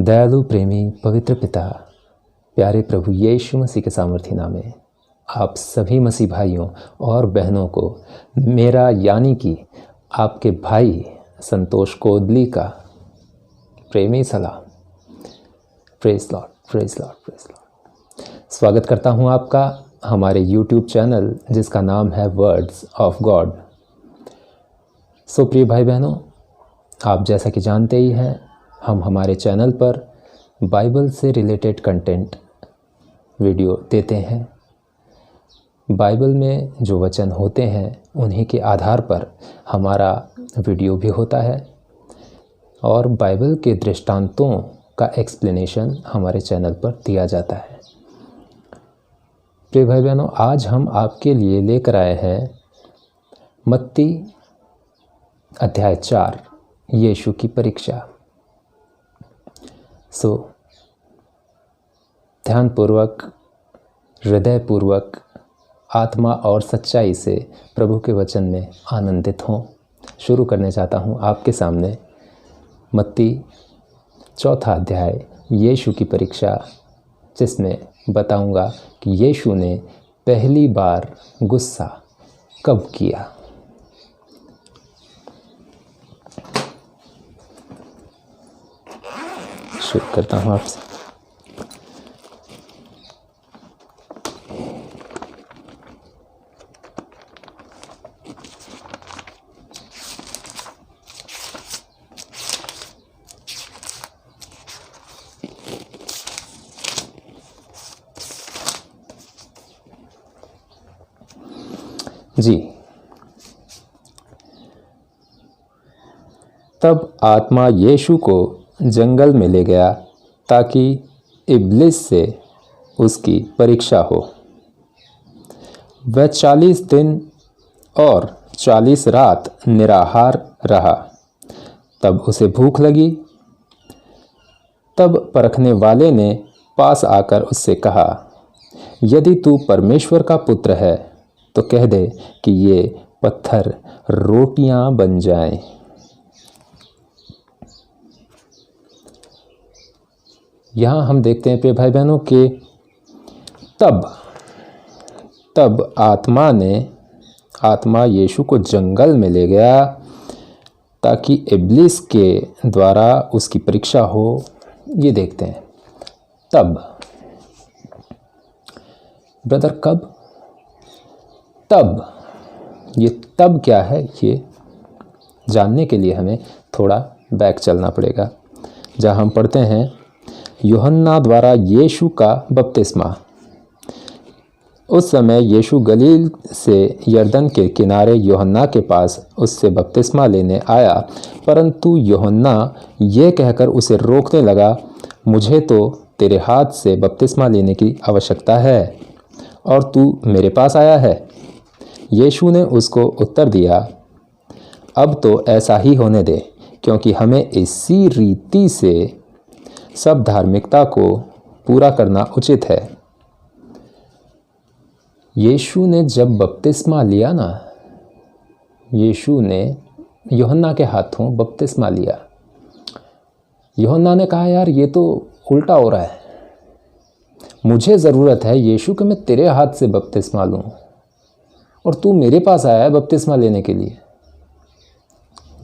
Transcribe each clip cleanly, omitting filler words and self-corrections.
दयालु प्रेमी पवित्र पिता, प्यारे प्रभु यीशु मसीह के सामर्थी नाम में आप सभी मसीह भाइयों और बहनों को मेरा यानी कि आपके भाई संतोष कोदली का प्रेमी सलाम। Praise Lord, praise Lord, praise Lord. स्वागत करता हूं आपका हमारे YouTube चैनल जिसका नाम है वर्ड्स ऑफ गॉड। सो प्रिय भाई बहनों, आप जैसा कि जानते ही हैं, हम हमारे चैनल पर बाइबल से रिलेटेड कंटेंट वीडियो देते हैं। बाइबल में जो वचन होते हैं उन्हीं के आधार पर हमारा वीडियो भी होता है और बाइबल के दृष्टांतों का एक्सप्लेनेशन हमारे चैनल पर दिया जाता है। प्रिय भाई बहनों, आज हम आपके लिए लेकर आए हैं मत्ती अध्याय 4 यीशु की परीक्षा। सो ध्यानपूर्वक, हृदयपूर्वक, आत्मा और सच्चाई से प्रभु के वचन में आनंदित हों। शुरू करने चाहता हूं आपके सामने मत्ती 4 अध्याय यीशु की परीक्षा, जिसमें बताऊंगा कि यीशु ने पहली बार गुस्सा कब किया। शुरू करता हूँ आपसे। जी, तब आत्मा यीशु को जंगल में ले गया ताकि इब्लिस से उसकी परीक्षा हो। वह 40 दिन और 40 रात निराहार रहा। तब उसे भूख लगी। तब परखने वाले ने पास आकर उससे कहा, यदि तू परमेश्वर का पुत्र है तो कह दे कि ये पत्थर रोटियां बन जाएं। यहाँ हम देखते हैं प्रिय भाई बहनों कि तब आत्मा यीशु को जंगल में ले गया ताकि इब्लिस के द्वारा उसकी परीक्षा हो। ये देखते हैं तब, ब्रदर, कब? ये तब क्या है, ये जानने के लिए हमें थोड़ा बैक चलना पड़ेगा, जहाँ हम पढ़ते हैं यूहन्ना द्वारा यीशु का बपतिस्मा। उस समय यीशु गलील से यरदन के किनारे यूहन्ना के पास उससे बपतिस्मा लेने आया, परंतु यूहन्ना ये कहकर उसे रोकने लगा, मुझे तो तेरे हाथ से बपतिस्मा लेने की आवश्यकता है और तू मेरे पास आया है। यीशु ने उसको उत्तर दिया, अब तो ऐसा ही होने दे, क्योंकि हमें इसी रीति से सब धार्मिकता को पूरा करना उचित है। यीशु ने जब बपतिस्मा लिया ना, यीशु ने यूहन्ना के हाथों बपतिस्मा लिया। यूहन्ना ने कहा, यार ये तो उल्टा हो रहा है, मुझे ज़रूरत है यीशु कि मैं तेरे हाथ से बपतिस्मा लूँ और तू मेरे पास आया है बपतिस्मा लेने के लिए।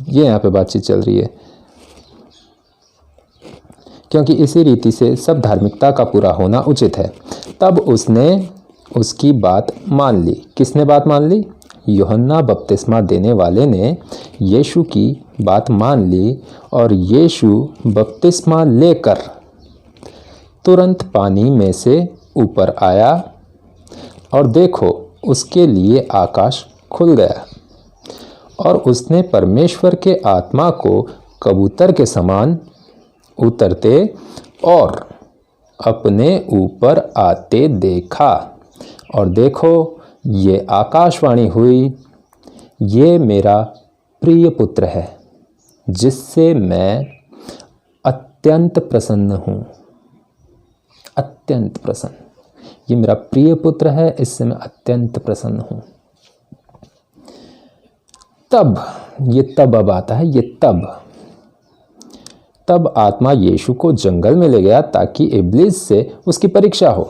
ये यहाँ पे बातचीत चल रही है, क्योंकि इसी रीति से सब धार्मिकता का पूरा होना उचित है। तब उसने उसकी बात मान ली। किसने बात मान ली? यूहन्ना बपतिस्मा देने वाले ने यीशु की बात मान ली और यीशु बपतिस्मा लेकर तुरंत पानी में से ऊपर आया और देखो, उसके लिए आकाश खुल गया और उसने परमेश्वर के आत्मा को कबूतर के समान उतरते और अपने ऊपर आते देखा। और देखो, ये आकाशवाणी हुई, ये मेरा प्रिय पुत्र है जिससे मैं अत्यंत प्रसन्न हूँ। अत्यंत प्रसन्न, ये मेरा प्रिय पुत्र है, इससे मैं अत्यंत प्रसन्न हूँ। तब, ये तब अब आता है, ये तब तब आत्मा यीशु को जंगल में ले गया ताकि इब्लिस से उसकी परीक्षा हो।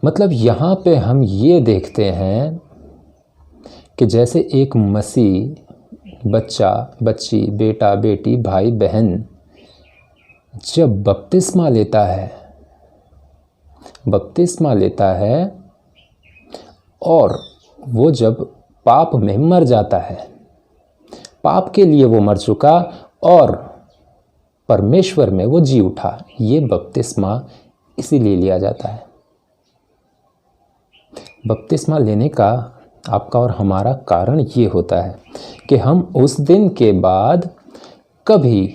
मतलब यहाँ पे हम ये देखते हैं कि जैसे एक मसीह बच्चा बच्ची बेटा बेटी भाई बहन जब बपतिस्मा लेता है और वो जब पाप में मर जाता है, पाप के लिए वो मर चुका और परमेश्वर में वो जी उठा, ये बपतिस्मा इसीलिए लिया जाता है। बपतिस्मा लेने का आपका और हमारा कारण ये होता है कि हम उस दिन के बाद कभी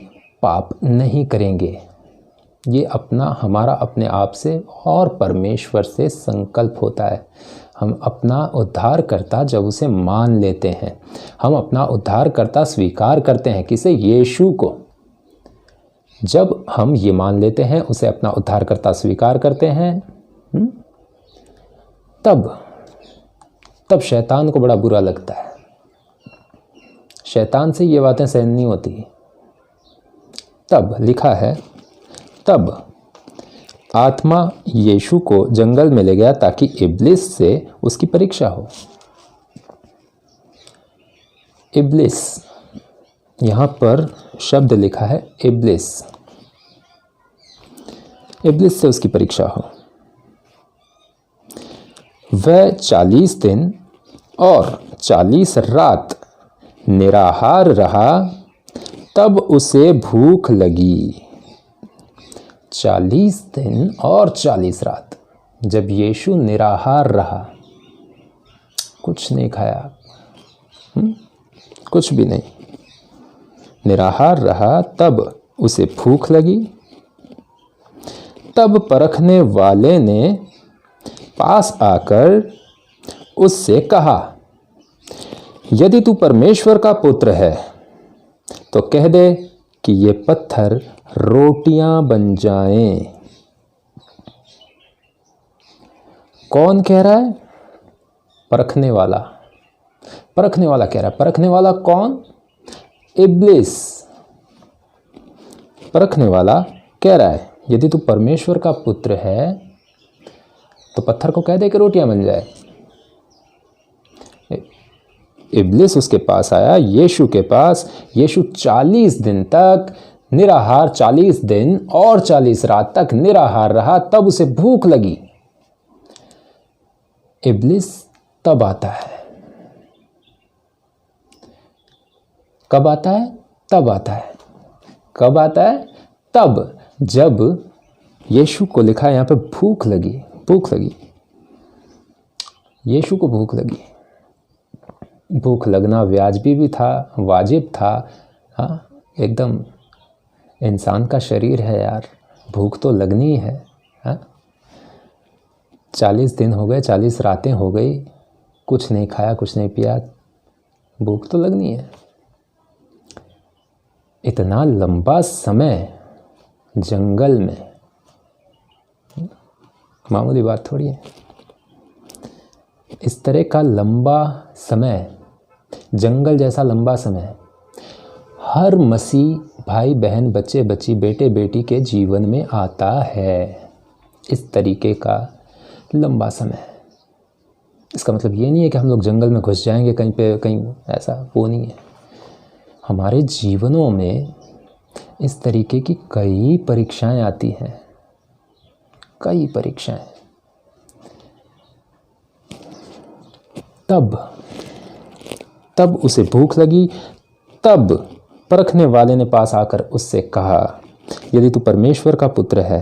पाप नहीं करेंगे। ये हमारा अपने आप से और परमेश्वर से संकल्प होता है। हम अपना उद्धारकर्ता जब उसे मान लेते हैं, हम अपना उद्धारकर्ता स्वीकार करते हैं, किसे? यीशु को। जब हम ये मान लेते हैं, उसे अपना उद्धारकर्ता स्वीकार करते हैं, तब शैतान को बड़ा बुरा लगता है। शैतान से ये बातें सहन नहीं होती। तब लिखा है, तब आत्मा यीशु को जंगल में ले गया ताकि इब्लिस से उसकी परीक्षा हो। इब्लिस, यहाँ पर शब्द लिखा है इब्लिस, इब्लिस से उसकी परीक्षा हो। वह 40 दिन और 40 रात निराहार रहा, तब उसे भूख लगी। 40 दिन और 40 रात जब यीशु निराहार रहा, कुछ नहीं खाया, कुछ भी नहीं, निराहार रहा, तब उसे भूख लगी। तब परखने वाले ने पास आकर उससे कहा, यदि तू परमेश्वर का पुत्र है तो कह दे कि ये पत्थर रोटियां बन जाएं। कौन कह रहा है? परखने वाला। परखने वाला कह रहा है। परखने वाला कौन? इब्लिस। परखने वाला कह रहा है, यदि तू परमेश्वर का पुत्र है तो पत्थर को कह दे कि रोटियां बन जाए। इब्लिस उसके पास आया, यीशु के पास। यीशु 40 दिन तक निराहार, 40 दिन और 40 रात तक निराहार रहा, तब उसे भूख लगी। इब्लिस तब आता है। कब आता है? तब आता है। कब आता है? तब जब यीशु को लिखा है यहाँ पे भूख लगी। भूख लगी, यीशु को भूख लगी। भूख लगना वाजिबी भी था, वाजिब था। हाँ, एकदम इंसान का शरीर है यार, भूख तो लगनी ही है। हाँ, 40 दिन हो गए, 40 रातें हो गई, कुछ नहीं खाया, कुछ नहीं पिया, भूख तो लगनी है। इतना लंबा समय जंगल में मामूली बात थोड़ी है। इस तरह का लंबा समय, जंगल जैसा लंबा समय हर मसीह भाई बहन बच्चे बच्ची बेटे बेटी के जीवन में आता है। इस तरीके का लंबा समय। इसका मतलब ये नहीं है कि हम लोग जंगल में घुस जाएंगे कहीं पे कहीं, ऐसा वो नहीं है। हमारे जीवनों में इस तरीके की कई परीक्षाएं आती हैं, कई परीक्षाएं। तब उसे भूख लगी। तब परखने वाले ने पास आकर उससे कहा, यदि तू परमेश्वर का पुत्र है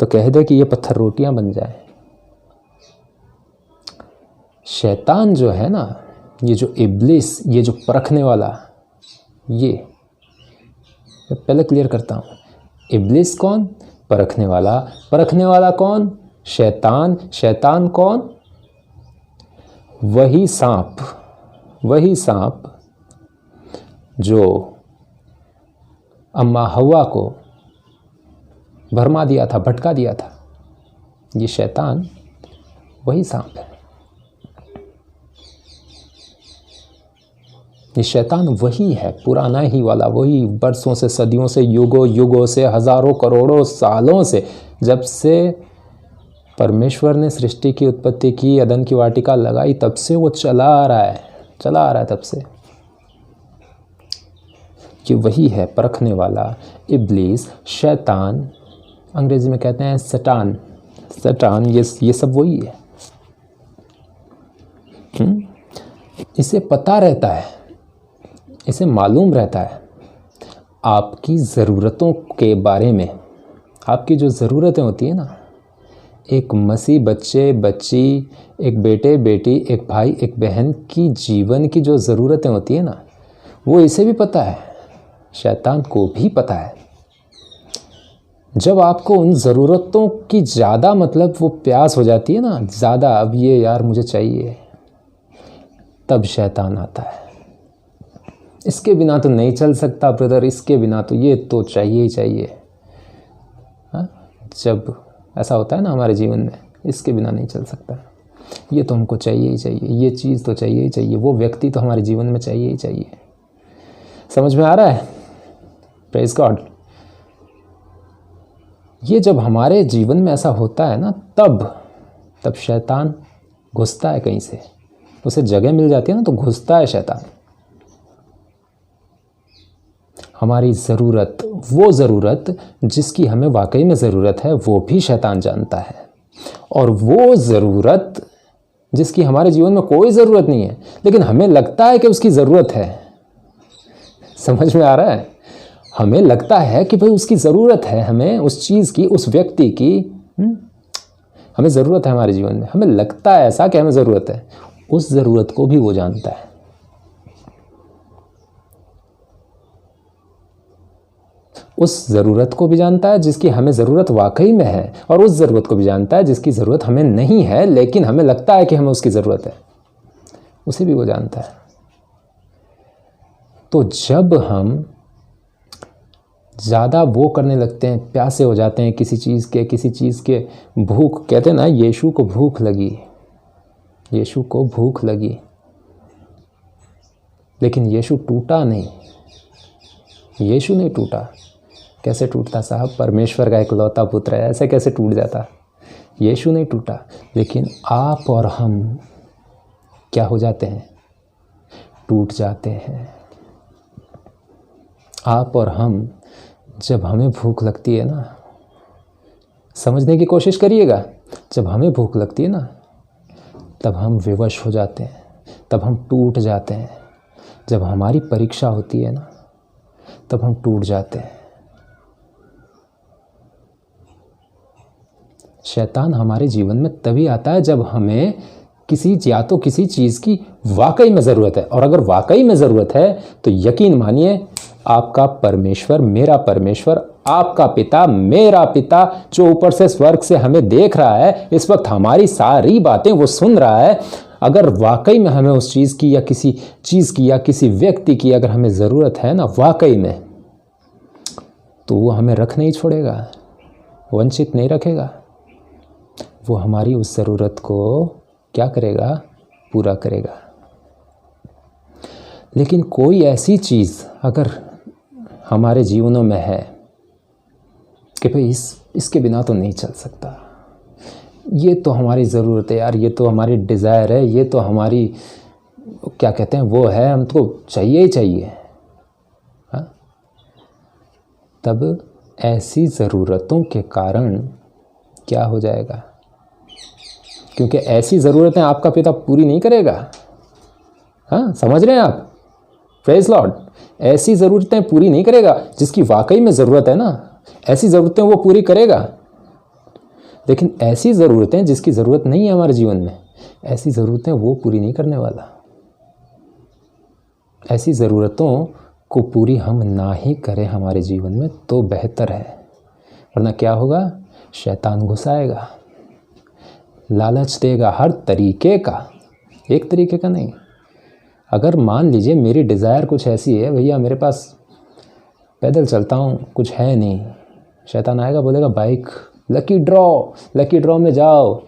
तो कह दे कि ये पत्थर रोटियां बन जाए। शैतान जो है ना, ये जो इब्लिस, ये जो परखने वाला, ये पहले क्लियर करता हूं। इब्लिस कौन? परखने वाला। परखने वाला कौन? शैतान। शैतान कौन? वही सांप, वही सांप जो अम्मा हवा को भरमा दिया था, भटका दिया था। ये शैतान वही सांप है। ये शैतान वही है, पुराना ही वाला, वही बरसों से, सदियों से, युगों युगों से, हज़ारों करोड़ों सालों से, जब से परमेश्वर ने सृष्टि की उत्पत्ति की, अदन की वाटिका लगाई, तब से वो चला आ रहा है तब से। ये वही है परखने वाला, इब्लीस, शैतान, अंग्रेजी में कहते हैं सटान, ये सब वही है। इसे पता रहता है, इसे मालूम रहता है आपकी ज़रूरतों के बारे में। आपकी जो ज़रूरतें होती है ना, एक मसीह बच्चे बच्ची, एक बेटे बेटी, एक भाई एक बहन की जीवन की जो ज़रूरतें होती है ना, वो इसे भी पता है, शैतान को भी पता है। जब आपको उन ज़रूरतों की ज़्यादा मतलब वो प्यास हो जाती है ना, ज़्यादा, अब ये यार मुझे चाहिए, तब शैतान आता है। इसके बिना तो नहीं चल सकता ब्रदर, इसके बिना तो ये तो चाहिए ही चाहिए। हाँ, जब ऐसा होता है ना हमारे जीवन में, इसके बिना नहीं चल सकता, ये तो हमको चाहिए ही चाहिए, ये चीज़ तो चाहिए ही चाहिए, वो व्यक्ति तो हमारे जीवन में चाहिए ही चाहिए। समझ में आ रहा है? Praise God. ये जब हमारे जीवन में ऐसा होता है ना, तब शैतान घुसता है कहीं से, उसे जगह मिल जाती है ना, तो घुसता है शैतान। हमारी ज़रूरत, वो ज़रूरत जिसकी हमें वाकई में ज़रूरत है, वो भी शैतान जानता है। और वो ज़रूरत जिसकी हमारे जीवन में कोई ज़रूरत नहीं है, लेकिन हमें लगता है कि उसकी ज़रूरत है। समझ में आ रहा है? हमें लगता है कि भाई उसकी ज़रूरत है, हमें उस चीज़ की, उस व्यक्ति की हमें ज़रूरत है हमारे जीवन में। हमें लगता है ऐसा कि हमें ज़रूरत है, उस ज़रूरत को भी वो जानता है। उस ज़रूरत को भी जानता है जिसकी हमें ज़रूरत वाकई में है, और उस ज़रूरत को भी जानता है जिसकी ज़रूरत हमें नहीं है, लेकिन हमें लगता है कि हमें उसकी ज़रूरत है, उसे भी वो जानता है। तो जब हम ज़्यादा वो करने लगते हैं, प्यासे हो जाते हैं किसी चीज़ के भूख, कहते हैं ना, यीशु को भूख लगी, लेकिन यीशु टूटा नहीं। यीशु नहीं टूटा। कैसे टूटता साहब? परमेश्वर का इकलौता पुत्र है, ऐसे कैसे टूट जाता? यीशु नहीं टूटा, लेकिन आप और हम क्या हो जाते हैं? टूट जाते हैं। आप और हम, जब हमें भूख लगती है ना, समझने की कोशिश करिएगा, जब हमें भूख लगती है ना, तब हम विवश हो जाते हैं, तब हम टूट जाते हैं। जब हमारी परीक्षा होती है ना, तब हम टूट जाते हैं। शैतान हमारे जीवन में तभी आता है जब हमें किसी चीज़ की वाकई में ज़रूरत है। और अगर वाकई में ज़रूरत है तो यकीन मानिए, आपका परमेश्वर, मेरा परमेश्वर, आपका पिता, मेरा पिता, जो ऊपर से स्वर्ग से हमें देख रहा है, इस वक्त हमारी सारी बातें वो सुन रहा है। अगर वाकई में हमें उस चीज़ की या किसी चीज़ की या किसी व्यक्ति की अगर हमें ज़रूरत है ना, वाकई में, तो वो हमें रख नहीं छोड़ेगा, वंचित नहीं रखेगा। वो हमारी उस ज़रूरत को क्या करेगा? पूरा करेगा। लेकिन कोई ऐसी चीज़ अगर हमारे जीवनों में है कि भाई इसके बिना तो नहीं चल सकता, ये तो हमारी ज़रूरत है यार, ये तो हमारी डिज़ायर है, ये तो हमारी क्या कहते हैं वो है, हमको चाहिए ही चाहिए। हाँ, तब ऐसी ज़रूरतों के कारण क्या हो जाएगा? क्योंकि ऐसी ज़रूरतें आपका पिता पूरी नहीं करेगा। हाँ, समझ रहे हैं आप? Praise Lord. ऐसी ज़रूरतें पूरी नहीं करेगा जिसकी वाकई में ज़रूरत है ना, ऐसी ज़रूरतें वो पूरी करेगा। लेकिन ऐसी ज़रूरतें जिसकी ज़रूरत नहीं है हमारे जीवन में, ऐसी ज़रूरतें वो पूरी नहीं करने वाला। ऐसी ज़रूरतों को पूरी हम ना ही करें हमारे जीवन में तो बेहतर है, वरना क्या होगा? शैतान घुसाएगा, लालच देगा हर तरीके का, एक तरीके का नहीं। अगर मान लीजिए मेरी डिज़ायर कुछ ऐसी है, भैया मेरे पास पैदल चलता हूँ, कुछ है नहीं, शैतान आएगा, बोलेगा बाइक, लकी ड्रॉ में जाओ,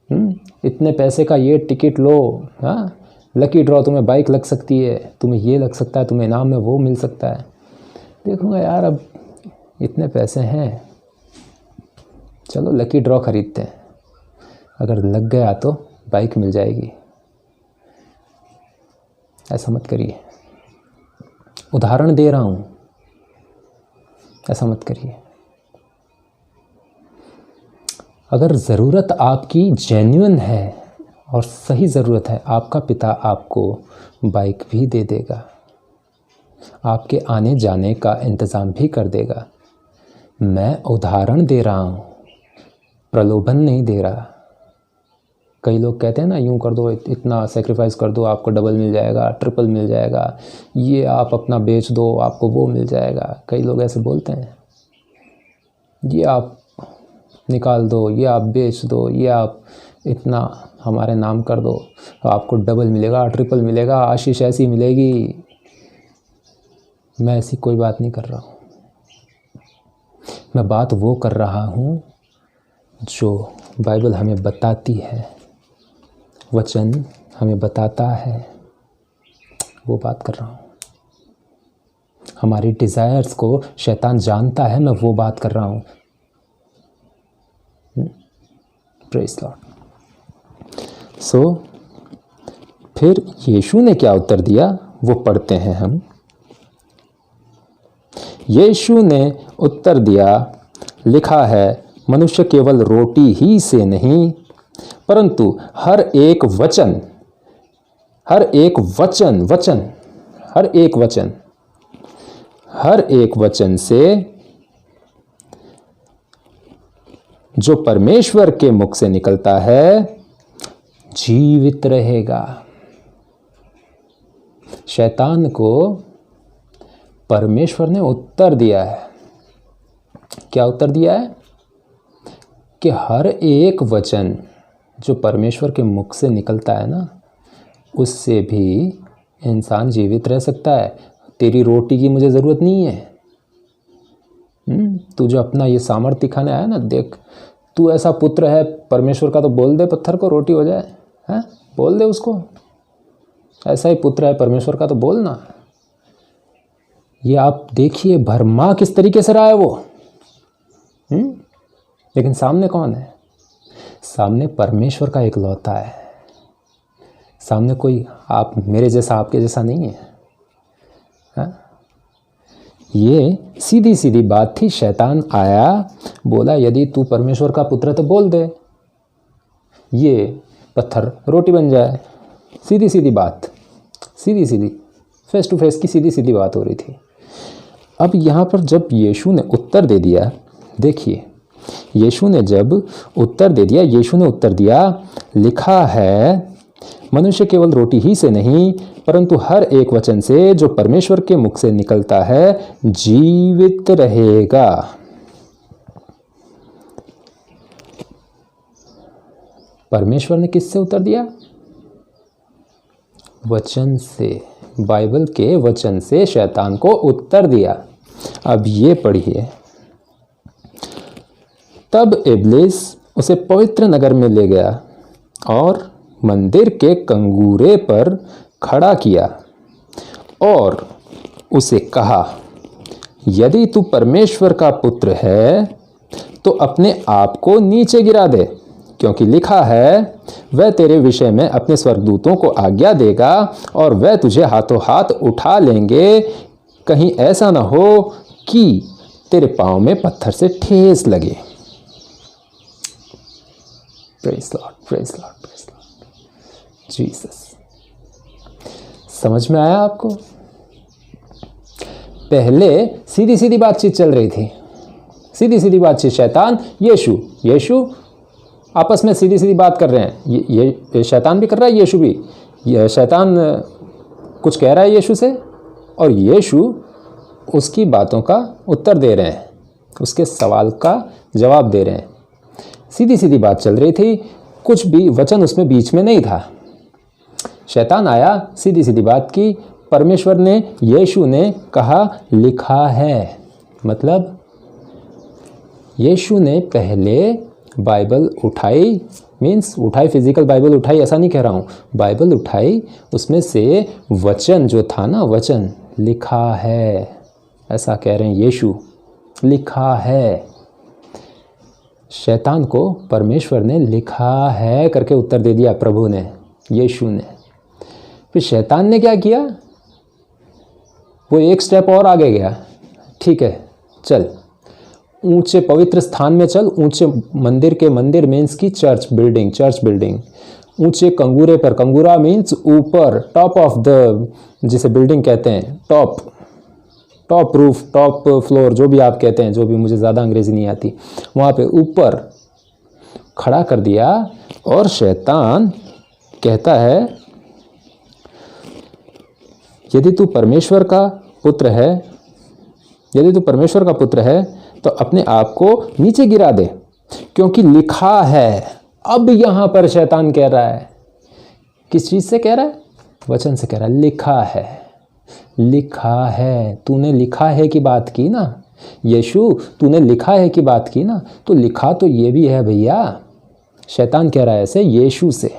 इतने पैसे का ये टिकट लो, हाँ, लकी ड्रॉ, तुम्हें बाइक लग सकती है, तुम्हें ये लग सकता है, तुम्हें इनाम में वो मिल सकता है। देखूँगा यार अब इतने पैसे हैं, चलो लकी ड्रॉ खरीदते हैं, अगर लग गया तो बाइक मिल जाएगी। ऐसा मत करिए, उदाहरण दे रहा हूँ, ऐसा मत करिए। अगर ज़रूरत आपकी जेन्युइन है और सही ज़रूरत है, आपका पिता आपको बाइक भी दे देगा, आपके आने जाने का इंतज़ाम भी कर देगा। मैं उदाहरण दे रहा हूँ, प्रलोभन नहीं दे रहा। कई लोग कहते हैं ना, यूँ कर दो, इतना सेक्रीफाइस कर दो, आपको डबल मिल जाएगा, ट्रिपल मिल जाएगा, ये आप अपना बेच दो, आपको वो मिल जाएगा। कई लोग ऐसे बोलते हैं, ये आप निकाल दो, ये आप बेच दो, ये आप इतना हमारे नाम कर दो, आपको डबल मिलेगा, ट्रिपल मिलेगा, आशीष ऐसी मिलेगी। मैं ऐसी कोई बात नहीं कर रहा हूँ। मैं बात वो कर रहा हूँ जो बाइबल हमें बताती है, वचन हमें बताता है, वो बात कर रहा हूँ। हमारी डिज़ायर्स को शैतान जानता है, मैं वो बात कर रहा हूँ। Praise Lord. सो फिर यीशु ने क्या उत्तर दिया, वो पढ़ते हैं हम। यीशु ने उत्तर दिया, लिखा है, मनुष्य केवल रोटी ही से नहीं परंतु हर एक वचन से जो परमेश्वर के मुख से निकलता है जीवित रहेगा। शैतान को परमेश्वर ने उत्तर दिया है। क्या उत्तर दिया है? कि हर एक वचन जो परमेश्वर के मुख से निकलता है ना, उससे भी इंसान जीवित रह सकता है। तेरी रोटी की मुझे ज़रूरत नहीं है। तू जो अपना ये सामर्थ्य दिखाने आया ना, देख तू ऐसा पुत्र है परमेश्वर का, तो बोल दे पत्थर को रोटी हो जाए, हैं? बोल दे उसको, ऐसा ही पुत्र है परमेश्वर का, तो बोलना। ये आप देखिए भरमा किस तरीके से रहा है वो। लेकिन सामने कौन है? सामने परमेश्वर का एकलौता है। सामने कोई आप मेरे जैसा, आपके जैसा नहीं है, हाँ? ये सीधी सीधी बात थी। शैतान आया, बोला यदि तू परमेश्वर का पुत्र है तो बोल दे, ये पत्थर रोटी बन जाए। सीधी सीधी बात, सीधी सीधी फेस टू फेस की सीधी सीधी बात हो रही थी। अब यहाँ पर जब यीशु ने उत्तर दे दिया, देखिए यीशु ने जब उत्तर दे दिया, यीशु ने उत्तर दिया, लिखा है, मनुष्य केवल रोटी ही से नहीं परंतु हर एक वचन से जो परमेश्वर के मुख से निकलता है जीवित रहेगा। परमेश्वर ने किससे उत्तर दिया? वचन से, बाइबल के वचन से शैतान को उत्तर दिया। अब ये पढ़िए, तब इब्लीस उसे पवित्र नगर में ले गया और मंदिर के कंगूरे पर खड़ा किया और उसे कहा, यदि तू परमेश्वर का पुत्र है तो अपने आप को नीचे गिरा दे, क्योंकि लिखा है, वह तेरे विषय में अपने स्वर्गदूतों को आज्ञा देगा और वह तुझे हाथों हाथ उठा लेंगे, कहीं ऐसा न हो कि तेरे पांव में पत्थर से ठेस लगे। Praise Lord, praise Lord, praise Lord, Jesus. समझ में आया आपको? पहले सीधी सीधी बातचीत चल रही थी, सीधी सीधी बातचीत। शैतान, यीशु आपस में सीधी सीधी बात कर रहे हैं। ये शैतान भी कर रहा है, यीशु भी। ये शैतान कुछ कह रहा है यीशु से और यीशु उसकी बातों का उत्तर दे रहे हैं, उसके सवाल का जवाब दे रहे हैं। सीधी सीधी बात चल रही थी, कुछ भी वचन उसमें बीच में नहीं था। शैतान आया, सीधी सीधी बात की। परमेश्वर ने, यीशु ने कहा, लिखा है। मतलब यीशु ने पहले बाइबल उठाई मीन्स उठाई फिजिकल बाइबल उठाई ऐसा नहीं कह रहा हूँ, बाइबल उठाई, उसमें से वचन जो था ना, वचन लिखा है, ऐसा कह रहे हैं यीशु, लिखा है। शैतान को परमेश्वर ने लिखा है करके उत्तर दे दिया प्रभु ने, यीशु ने। फिर शैतान ने क्या किया, वो एक स्टेप और आगे गया। ठीक है, चल ऊंचे पवित्र स्थान में चल, ऊंचे मंदिर के, मंदिर मीन्स की चर्च बिल्डिंग, ऊंचे कंगूरे पर, कंगूरा मीन्स ऊपर, टॉप ऑफ द, जिसे बिल्डिंग कहते हैं, टॉप रूफ, टॉप फ्लोर, जो भी आप कहते हैं, जो भी, मुझे ज़्यादा अंग्रेजी नहीं आती, वहाँ पे ऊपर खड़ा कर दिया। और शैतान कहता है यदि तू परमेश्वर का पुत्र है तो अपने आप को नीचे गिरा दे, क्योंकि लिखा है। अब यहाँ पर शैतान कह रहा है, किस चीज़ से कह रहा है, वचन से कह रहा है, लिखा है। तूने लिखा है की बात की ना यीशु, तूने लिखा है की बात की ना, तो लिखा तो ये भी है भैया। शैतान कह रहा है ऐसे यीशु से,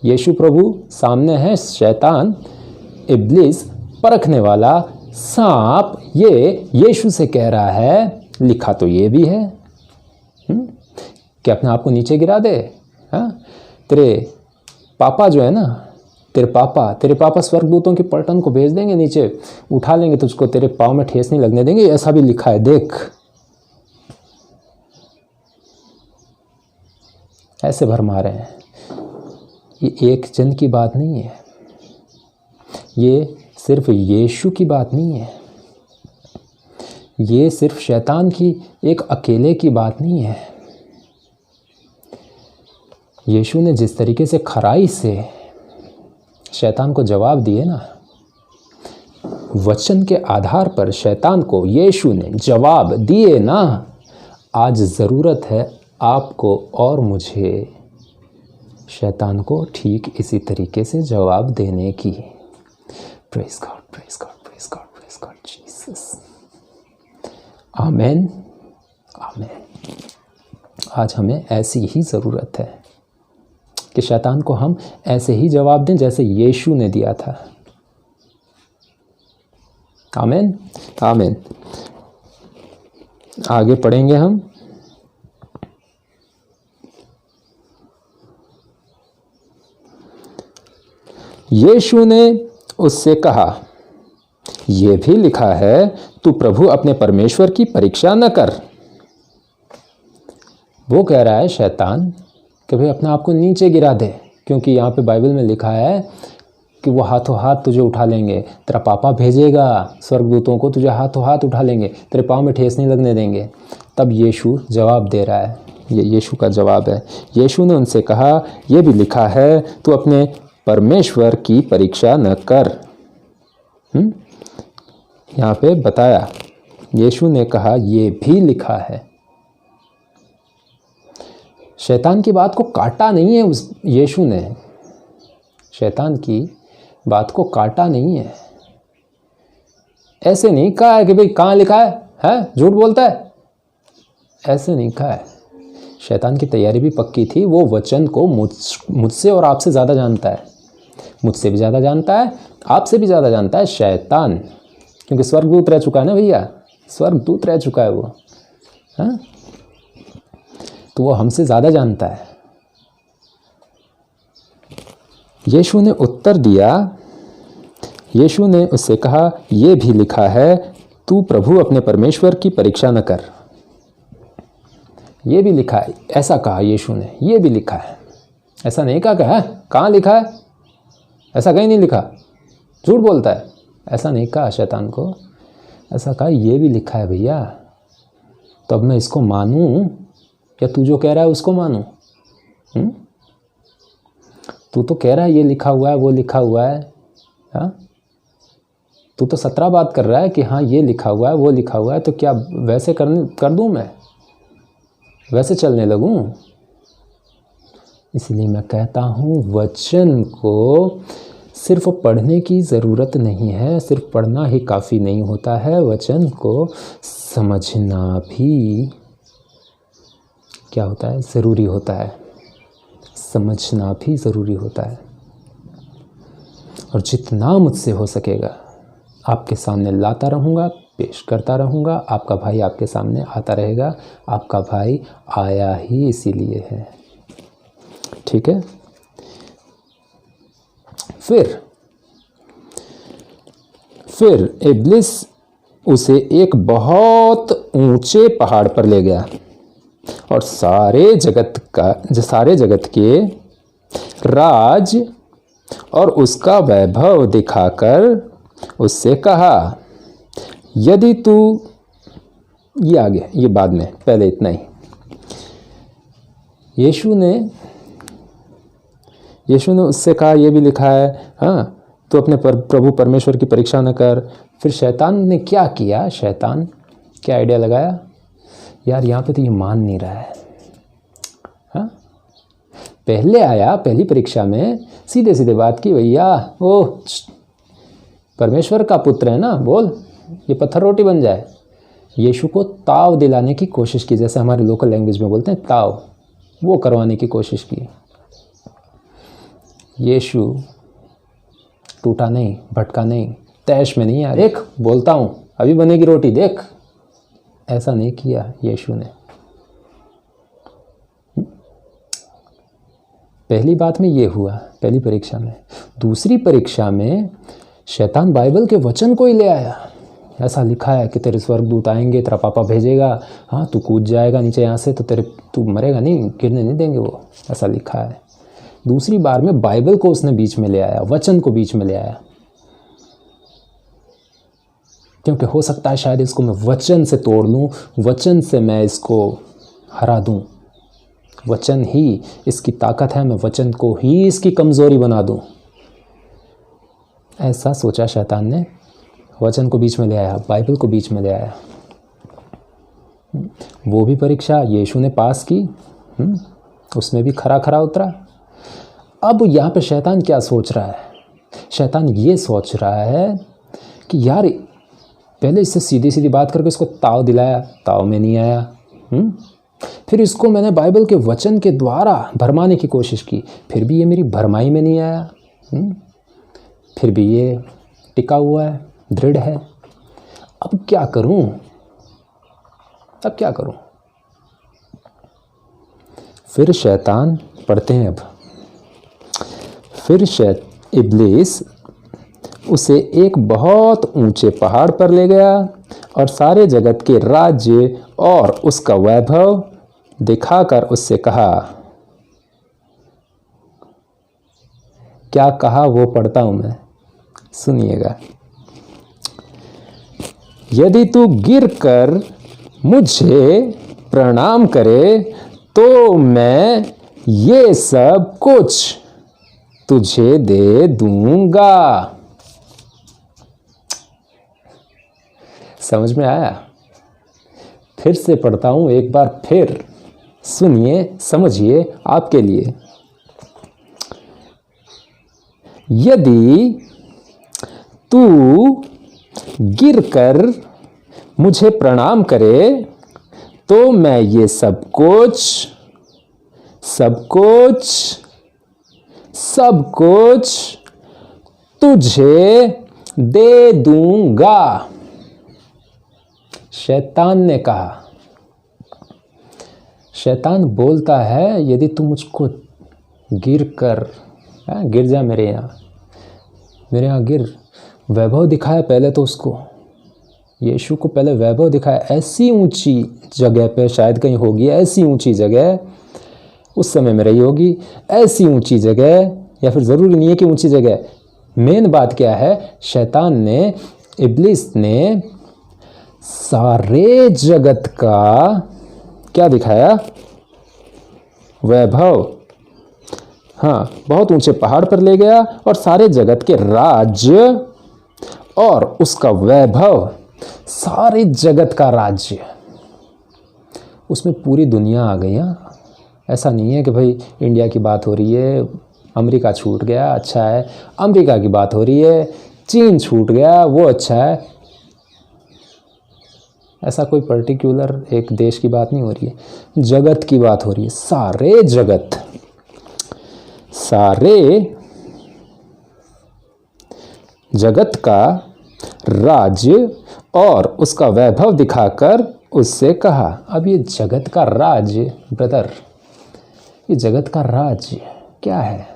यीशु प्रभु सामने है, शैतान इब्लिस परखने वाला सांप, ये यीशु से कह रहा है लिखा तो ये भी है। कि अपने आप को नीचे गिरा दे। हाँ, तेरे पापा जो है ना, तेरे पापा स्वर्गदूतों की पलटन को भेज देंगे नीचे, उठा लेंगे तुझको, तेरे पाँव में ठेस नहीं लगने देंगे, ऐसा भी लिखा है, देख। ऐसे भरमा रहे हैं। ये एक जन की बात नहीं है, ये सिर्फ यीशु की बात नहीं है, ये सिर्फ शैतान की एक अकेले की बात नहीं है। यीशु ने जिस तरीके से खराई से शैतान को जवाब दिए ना, वचन के आधार पर शैतान को यीशु ने जवाब दिए ना, आज ज़रूरत है आपको और मुझे शैतान को ठीक इसी तरीके से जवाब देने की। Praise God, praise God, praise God, praise God Jesus. Amen, amen. आज हमें ऐसी ही ज़रूरत है कि शैतान को हम ऐसे ही जवाब दें जैसे यीशु ने दिया था। आमेन, आमेन। आगे पढ़ेंगे हम। यीशु ने उससे कहा, यह भी लिखा है, तू प्रभु अपने परमेश्वर की परीक्षा न कर। वो कह रहा है शैतान कि भाई अपने आप को नीचे गिरा दे, क्योंकि यहाँ पे बाइबल में लिखा है कि वो हाथों हाथ तुझे उठा लेंगे, तेरा पापा भेजेगा स्वर्गदूतों को, तुझे हाथों हाथ उठा लेंगे, तेरे पाँव में ठेस नहीं लगने देंगे। तब यीशु जवाब दे रहा है, ये यीशु का जवाब है। यीशु ने उनसे कहा, यह भी लिखा है, तू अपने परमेश्वर की परीक्षा न कर। यहाँ पे बताया, यीशु ने कहा ये भी लिखा है। शैतान की बात को काटा नहीं है उस यीशु ने, शैतान की बात को काटा नहीं है। ऐसे नहीं कहा है कि भाई कहाँ लिखा है, झूठ बोलता है, ऐसे नहीं कहा है। शैतान की तैयारी भी पक्की थी, वो वचन को मुझसे और आपसे ज़्यादा जानता है, मुझसे भी ज़्यादा जानता है, आपसे भी ज़्यादा जानता है शैतान, क्योंकि स्वर्गदूत रह चुका है ना भैया, स्वर्गदूत रह चुका है वो। हाँ, तो वो हमसे ज़्यादा जानता है। यीशु ने उत्तर दिया, यीशु ने उससे कहा, यह भी लिखा है, तू प्रभु अपने परमेश्वर की परीक्षा न कर। ये भी लिखा है, ऐसा कहा यीशु ने, ये भी लिखा है। ऐसा नहीं कहा, कहाँ लिखा है, ऐसा कहीं नहीं लिखा, झूठ बोलता है, ऐसा नहीं कहा शैतान को। ऐसा कहा ये भी लिखा है भैया। तो अब मैं इसको मानूं या तू जो कह रहा है उसको मानूं? तू तो कह रहा है ये लिखा हुआ है, वो लिखा हुआ है। हाँ, तू तो 17 बात कर रहा है कि हाँ ये लिखा हुआ है, वो लिखा हुआ है, तो क्या वैसे कर दूं मैं, वैसे चलने लगूं? इसलिए मैं कहता हूँ वचन को सिर्फ पढ़ने की ज़रूरत नहीं है, सिर्फ पढ़ना ही काफ़ी नहीं होता है, वचन को समझना भी क्या होता है, ज़रूरी होता है। समझना भी ज़रूरी होता है। और जितना मुझसे हो सकेगा आपके सामने लाता रहूँगा, पेश करता रहूँगा। आपका भाई आपके सामने आता रहेगा। आपका भाई आया ही इसीलिए है। ठीक है। फिर इब्लिस उसे एक बहुत ऊंचे पहाड़ पर ले गया और सारे जगत के राज और उसका वैभव दिखाकर उससे कहा, यदि तू, ये आगे, ये बाद में, पहले इतना ही। यीशु ने उससे कहा, यह भी लिखा है, हाँ, तो अपने प्रभु परमेश्वर की परीक्षा न कर। फिर शैतान ने क्या किया? शैतान क्या आइडिया लगाया? यार यहाँ पे तो ये मान नहीं रहा है। हाँ, पहले आया, पहली परीक्षा में सीधे सीधे बात की, भैया ओ परमेश्वर का पुत्र है ना, बोल, ये पत्थर रोटी बन जाए। यीशु को ताव दिलाने की कोशिश की, जैसे हमारे लोकल लैंग्वेज में बोलते हैं ताव, वो करवाने की कोशिश की। यीशु टूटा नहीं, भटका नहीं, तैश में नहीं आया, देख बोलता हूँ अभी बनेगी रोटी, देख। ऐसा नहीं किया यीशु ने। पहली बात में ये हुआ, पहली परीक्षा में। दूसरी परीक्षा में शैतान बाइबल के वचन को ही ले आया। ऐसा लिखा है कि तेरे स्वर्गदूत आएंगे, तेरा पापा भेजेगा, हाँ तू कूद जाएगा नीचे यहाँ से, तो तू मरेगा नहीं, गिरने नहीं देंगे वो, ऐसा लिखा है। दूसरी बार में बाइबल को उसने बीच में ले आया, वचन को बीच में ले आया, क्योंकि हो सकता है शायद इसको मैं वचन से तोड़ लूँ, वचन से मैं इसको हरा दूँ, वचन ही इसकी ताकत है, मैं वचन को ही इसकी कमज़ोरी बना दूँ। ऐसा सोचा शैतान ने, वचन को बीच में ले आया, बाइबल को बीच में ले आया। वो भी परीक्षा यीशु ने पास की, उसमें भी खरा खरा उतरा। अब यहाँ पे शैतान क्या सोच रहा है? शैतान ये सोच रहा है कि यार पहले इससे सीधी सीधी बात करके इसको ताव दिलाया, ताव में नहीं आया। फिर इसको मैंने बाइबल के वचन के द्वारा भरमाने की कोशिश की, फिर भी ये मेरी भरमाई में नहीं आया। फिर भी ये टिका हुआ है, दृढ़ है। अब क्या करूं? फिर शैतान, पढ़ते हैं अब, फिर इब्लीस उसे एक बहुत ऊंचे पहाड़ पर ले गया और सारे जगत के राज्य और उसका वैभव दिखाकर उससे कहा। क्या कहा वो पढ़ता हूं मैं, सुनिएगा। यदि तू गिरकर मुझे प्रणाम करे तो मैं ये सब कुछ तुझे दे दूंगा। समझ में आया? फिर से पढ़ता हूं एक बार फिर, सुनिए, समझिए, आपके लिए। यदि तू गिरकर मुझे प्रणाम करे तो मैं ये सब कुछ तुझे दे दूंगा। शैतान ने कहा। शैतान बोलता है, यदि तू मुझको गिर जा मेरे यहाँ गिर। वैभव दिखाया पहले तो उसको, यीशु को पहले वैभव दिखाया। ऐसी ऊंची जगह पे शायद कहीं होगी, ऐसी ऊंची जगह उस समय में रही होगी, ऐसी ऊंची जगह, या फिर ज़रूरी नहीं है कि ऊंची जगह। मेन बात क्या है, शैतान ने, इब्लिस ने सारे जगत का क्या दिखाया? वैभव। हाँ, बहुत ऊंचे पहाड़ पर ले गया और सारे जगत के राज्य और उसका वैभव, सारे जगत का राज्य, उसमें पूरी दुनिया आ गई। ऐसा नहीं है कि भाई इंडिया की बात हो रही है, अमेरिका छूट गया, अच्छा है, अमेरिका की बात हो रही है, चीन छूट गया, वो अच्छा है। ऐसा कोई पर्टिकुलर एक देश की बात नहीं हो रही है, जगत की बात हो रही है, सारे जगत। सारे जगत का राज्य और उसका वैभव दिखाकर उससे कहा। अब ये जगत का राज्य ब्रदर, ये जगत का राज्य क्या है?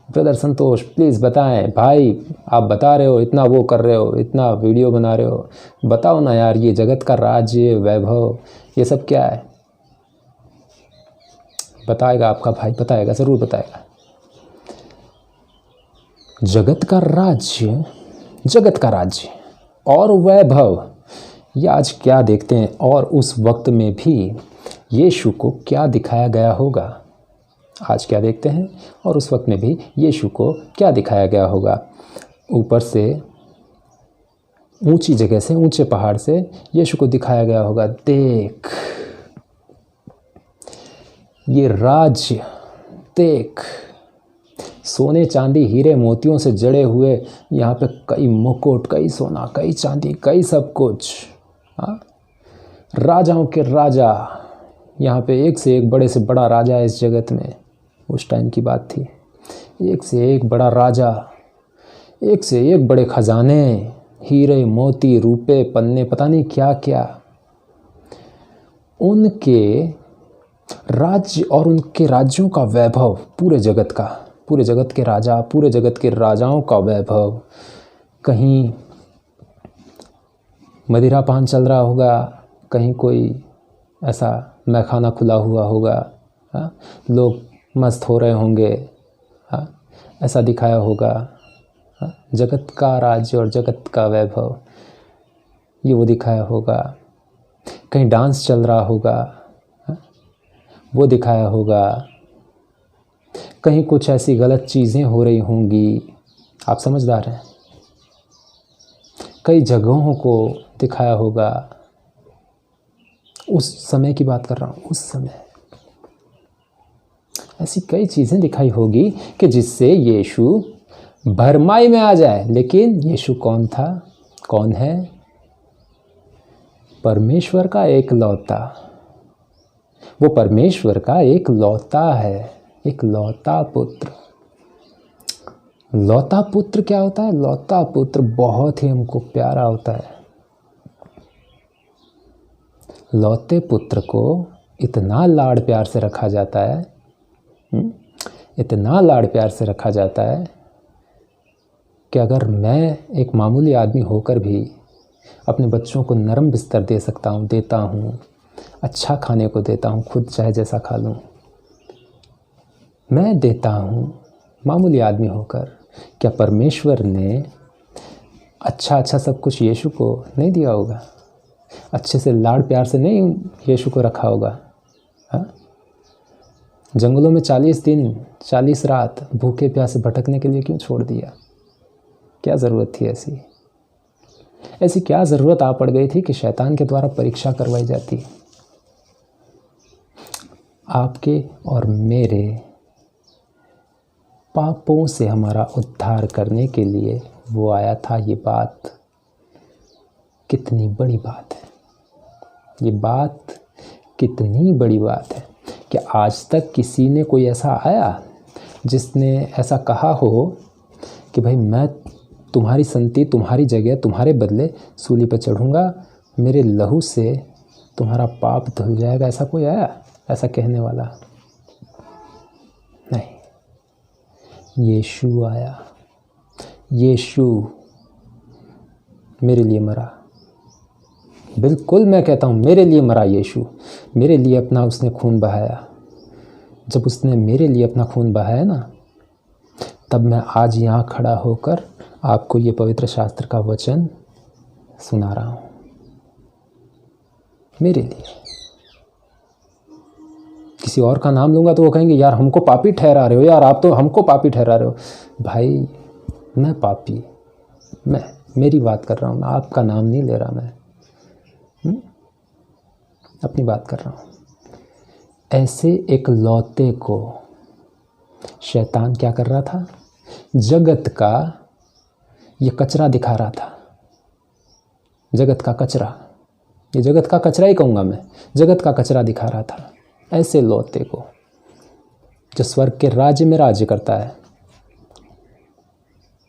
ब्रदर संतोष प्लीज़ बताएं। भाई आप बता रहे हो, इतना वो कर रहे हो, इतना वीडियो बना रहे हो, बताओ ना यार, ये जगत का राज्य वैभव ये सब क्या है? बताएगा आपका भाई, बताएगा, ज़रूर बताएगा। जगत का राज्य, जगत का राज्य और वैभव, ये आज क्या देखते हैं। और उस वक्त में भी यीशु को क्या दिखाया गया होगा? आज क्या देखते हैं और उस वक्त में भी यीशु को क्या दिखाया गया होगा? ऊपर से, ऊंची जगह से, ऊंचे पहाड़ से यीशु को दिखाया गया होगा, देख ये राज्य, देख सोने चांदी हीरे मोतियों से जड़े हुए, यहाँ पे कई मुकुट, कई सोना, कई चांदी, कई सब कुछ। हाँ, राजाओं के राजा, यहाँ पे एक से एक बड़े से बड़ा राजा है इस जगत में। उस टाइम की बात थी, एक से एक बड़ा राजा, एक से एक बड़े खजाने, हीरे मोती, रुपए, पन्ने, पता नहीं क्या क्या। उनके राज्य और उनके राज्यों का वैभव, पूरे जगत का, पूरे जगत के राजा, पूरे जगत के राजाओं का वैभव। कहीं मदिरा पान चल रहा होगा, कहीं कोई ऐसा मैखाना खुला हुआ होगा, हाँ, लोग मस्त हो रहे होंगे, हाँ, ऐसा दिखाया होगा। हाँ, जगत का राज्य और जगत का वैभव ये वो दिखाया होगा। कहीं डांस चल रहा होगा, हाँ, वो दिखाया होगा। कहीं कुछ ऐसी गलत चीज़ें हो रही होंगी, आप समझदार हैं। कई जगहों को दिखाया होगा। उस समय की बात कर रहा हूँ, उस समय ऐसी कई चीज़ें दिखाई होगी कि जिससे यीशु भरमाई में आ जाए। लेकिन यीशु कौन था, कौन है? परमेश्वर का एक लौता, वो परमेश्वर का एक लौता है, एक लौता पुत्र। लौता पुत्र क्या होता है? लौता पुत्र बहुत ही हमको प्यारा होता है। लौते पुत्र को इतना लाड़ प्यार से रखा जाता है, इतना लाड़ प्यार से रखा जाता है कि अगर मैं एक मामूली आदमी होकर भी अपने बच्चों को नरम बिस्तर दे सकता हूँ, देता हूँ, अच्छा खाने को देता हूँ, खुद चाहे जैसा खा लूँ, मैं देता हूँ मामूली आदमी होकर, क्या परमेश्वर ने अच्छा सब कुछ यीशु को नहीं दिया होगा? अच्छे से लाड़ प्यार से नहीं यीशु को रखा होगा? हाँ, जंगलों में 40 दिन 40 रात भूखे प्यासे भटकने के लिए क्यों छोड़ दिया? क्या ज़रूरत थी ऐसी? ऐसी क्या ज़रूरत आ पड़ गई थी कि शैतान के द्वारा परीक्षा करवाई जाती? आपके और मेरे पापों से हमारा उद्धार करने के लिए वो आया था। ये बात कितनी बड़ी बात है, ये बात कितनी बड़ी बात है कि आज तक किसी ने कोई ऐसा आया जिसने ऐसा कहा हो कि भाई मैं तुम्हारी संति, तुम्हारी जगह, तुम्हारे बदले सूली पर चढ़ूँगा, मेरे लहू से तुम्हारा पाप धुल जाएगा? ऐसा कोई आया ऐसा कहने वाला? नहीं, यीशु आया। यीशु मेरे लिए मरा। बिल्कुल मैं कहता हूँ, मेरे लिए मरा यीशु। मेरे लिए अपना उसने खून बहाया। जब उसने मेरे लिए अपना खून बहाया ना, तब मैं आज यहाँ खड़ा होकर आपको ये पवित्र शास्त्र का वचन सुना रहा हूँ। मेरे लिए। किसी और का नाम लूँगा तो वो कहेंगे यार हमको पापी ठहरा रहे हो, यार आप तो हमको पापी ठहरा रहे हो। भाई मैं पापी, मैं मेरी बात कर रहा हूँ, मैं आपका नाम नहीं ले रहा, मैं अपनी बात कर रहा हूँ। ऐसे एक लौते को शैतान क्या कर रहा था? जगत का ये कचरा दिखा रहा था। जगत का कचरा, ये जगत का कचरा ही कहूँगा मैं, जगत का कचरा दिखा रहा था ऐसे लौते को। जो स्वर्ग के राज्य में राज्य करता है।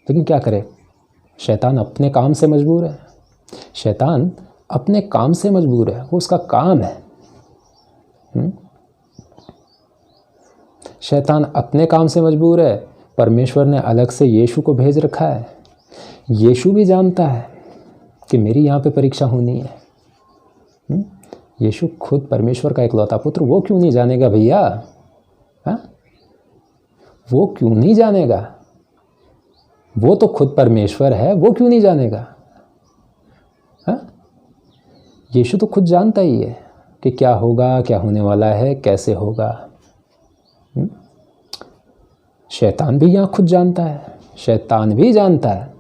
लेकिन क्या करे, शैतान अपने काम से मजबूर है। शैतान अपने काम से मजबूर है, वो उसका काम है। शैतान अपने काम से मजबूर है। परमेश्वर ने अलग से यीशु को भेज रखा है। यीशु भी जानता है कि मेरी यहाँ पे परीक्षा होनी है। यीशु खुद परमेश्वर का इकलौता पुत्र, वो क्यों नहीं जानेगा भैया? हाँ, वो क्यों नहीं जानेगा? वो तो खुद परमेश्वर है, वो क्यों नहीं जानेगा? हाँ, यीशु तो खुद जानता ही है कि क्या होगा, क्या होने वाला है, कैसे होगा। शैतान भी यहाँ खुद जानता है। शैतान भी जानता है।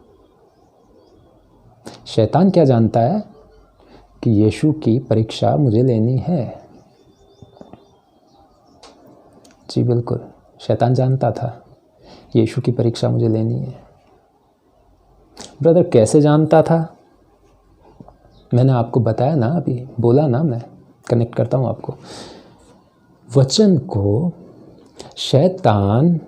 शैतान क्या जानता है? कि यीशु की परीक्षा मुझे लेनी है। जी बिल्कुल, शैतान जानता था यीशु की परीक्षा मुझे लेनी है। ब्रदर कैसे जानता था? मैंने आपको बताया ना, अभी बोला ना, मैं कनेक्ट करता हूँ आपको। वचन को शैतान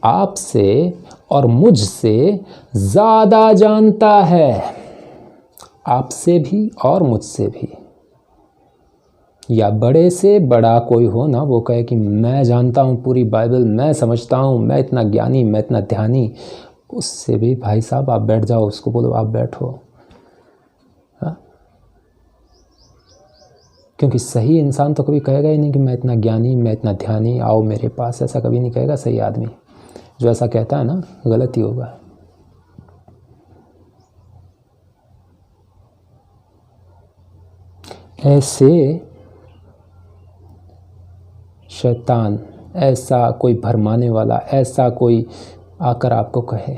आपसे और मुझसे ज़्यादा जानता है। आपसे भी और मुझसे भी। या बड़े से बड़ा कोई हो ना, वो कहे कि मैं जानता हूँ पूरी बाइबल, मैं समझता हूँ, मैं इतना ज्ञानी, मैं इतना ध्यानी, उससे भी भाई साहब आप बैठ जाओ, उसको बोलो आप बैठो। हाँ, क्योंकि सही इंसान तो कभी कहेगा ही नहीं कि मैं इतना ज्ञानी, मैं इतना ध्यानी, आओ मेरे पास, ऐसा कभी नहीं कहेगा सही आदमी। जो ऐसा कहता है ना, गलत ही होगा। ऐसे शैतान, ऐसा कोई भरमाने वाला, ऐसा कोई आकर आपको कहे,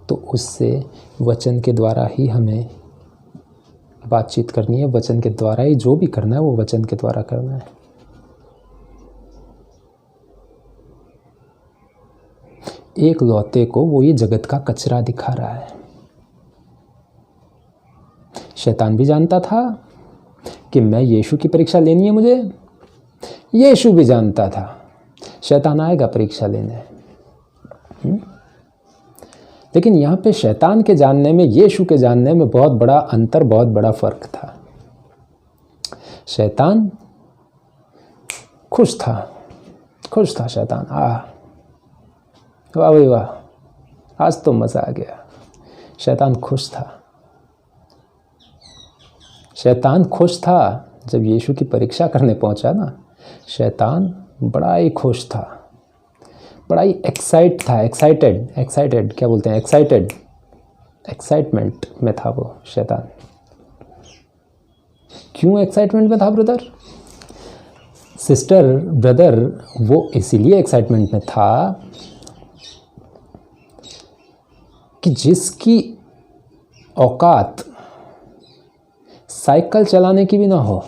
तो उससे वचन के द्वारा ही हमें बातचीत करनी है। वचन के द्वारा ही जो भी करना है वो वचन के द्वारा करना है। एक लौते को वो ये जगत का कचरा दिखा रहा है। शैतान भी जानता था कि मैं यीशु की परीक्षा लेनी है मुझे। यीशु भी जानता था शैतान आएगा परीक्षा लेने। लेकिन यहाँ पे शैतान के जानने में, यीशु के जानने में बहुत बड़ा अंतर, बहुत बड़ा फर्क था। शैतान खुश था, खुश था शैतान। वाह भाई वाह, आज तो मज़ा आ गया। शैतान खुश था। शैतान खुश था जब यीशु की परीक्षा करने पहुंचा ना। शैतान बड़ा ही खुश था, बड़ा ही एक्साइटेड क्या बोलते हैं, एक्साइटमेंट में था वो शैतान। क्यों एक्साइटमेंट में था ब्रदर, सिस्टर, ब्रदर? वो इसीलिए एक्साइटमेंट में था कि जिसकी औकात साइकिल चलाने की भी ना हो,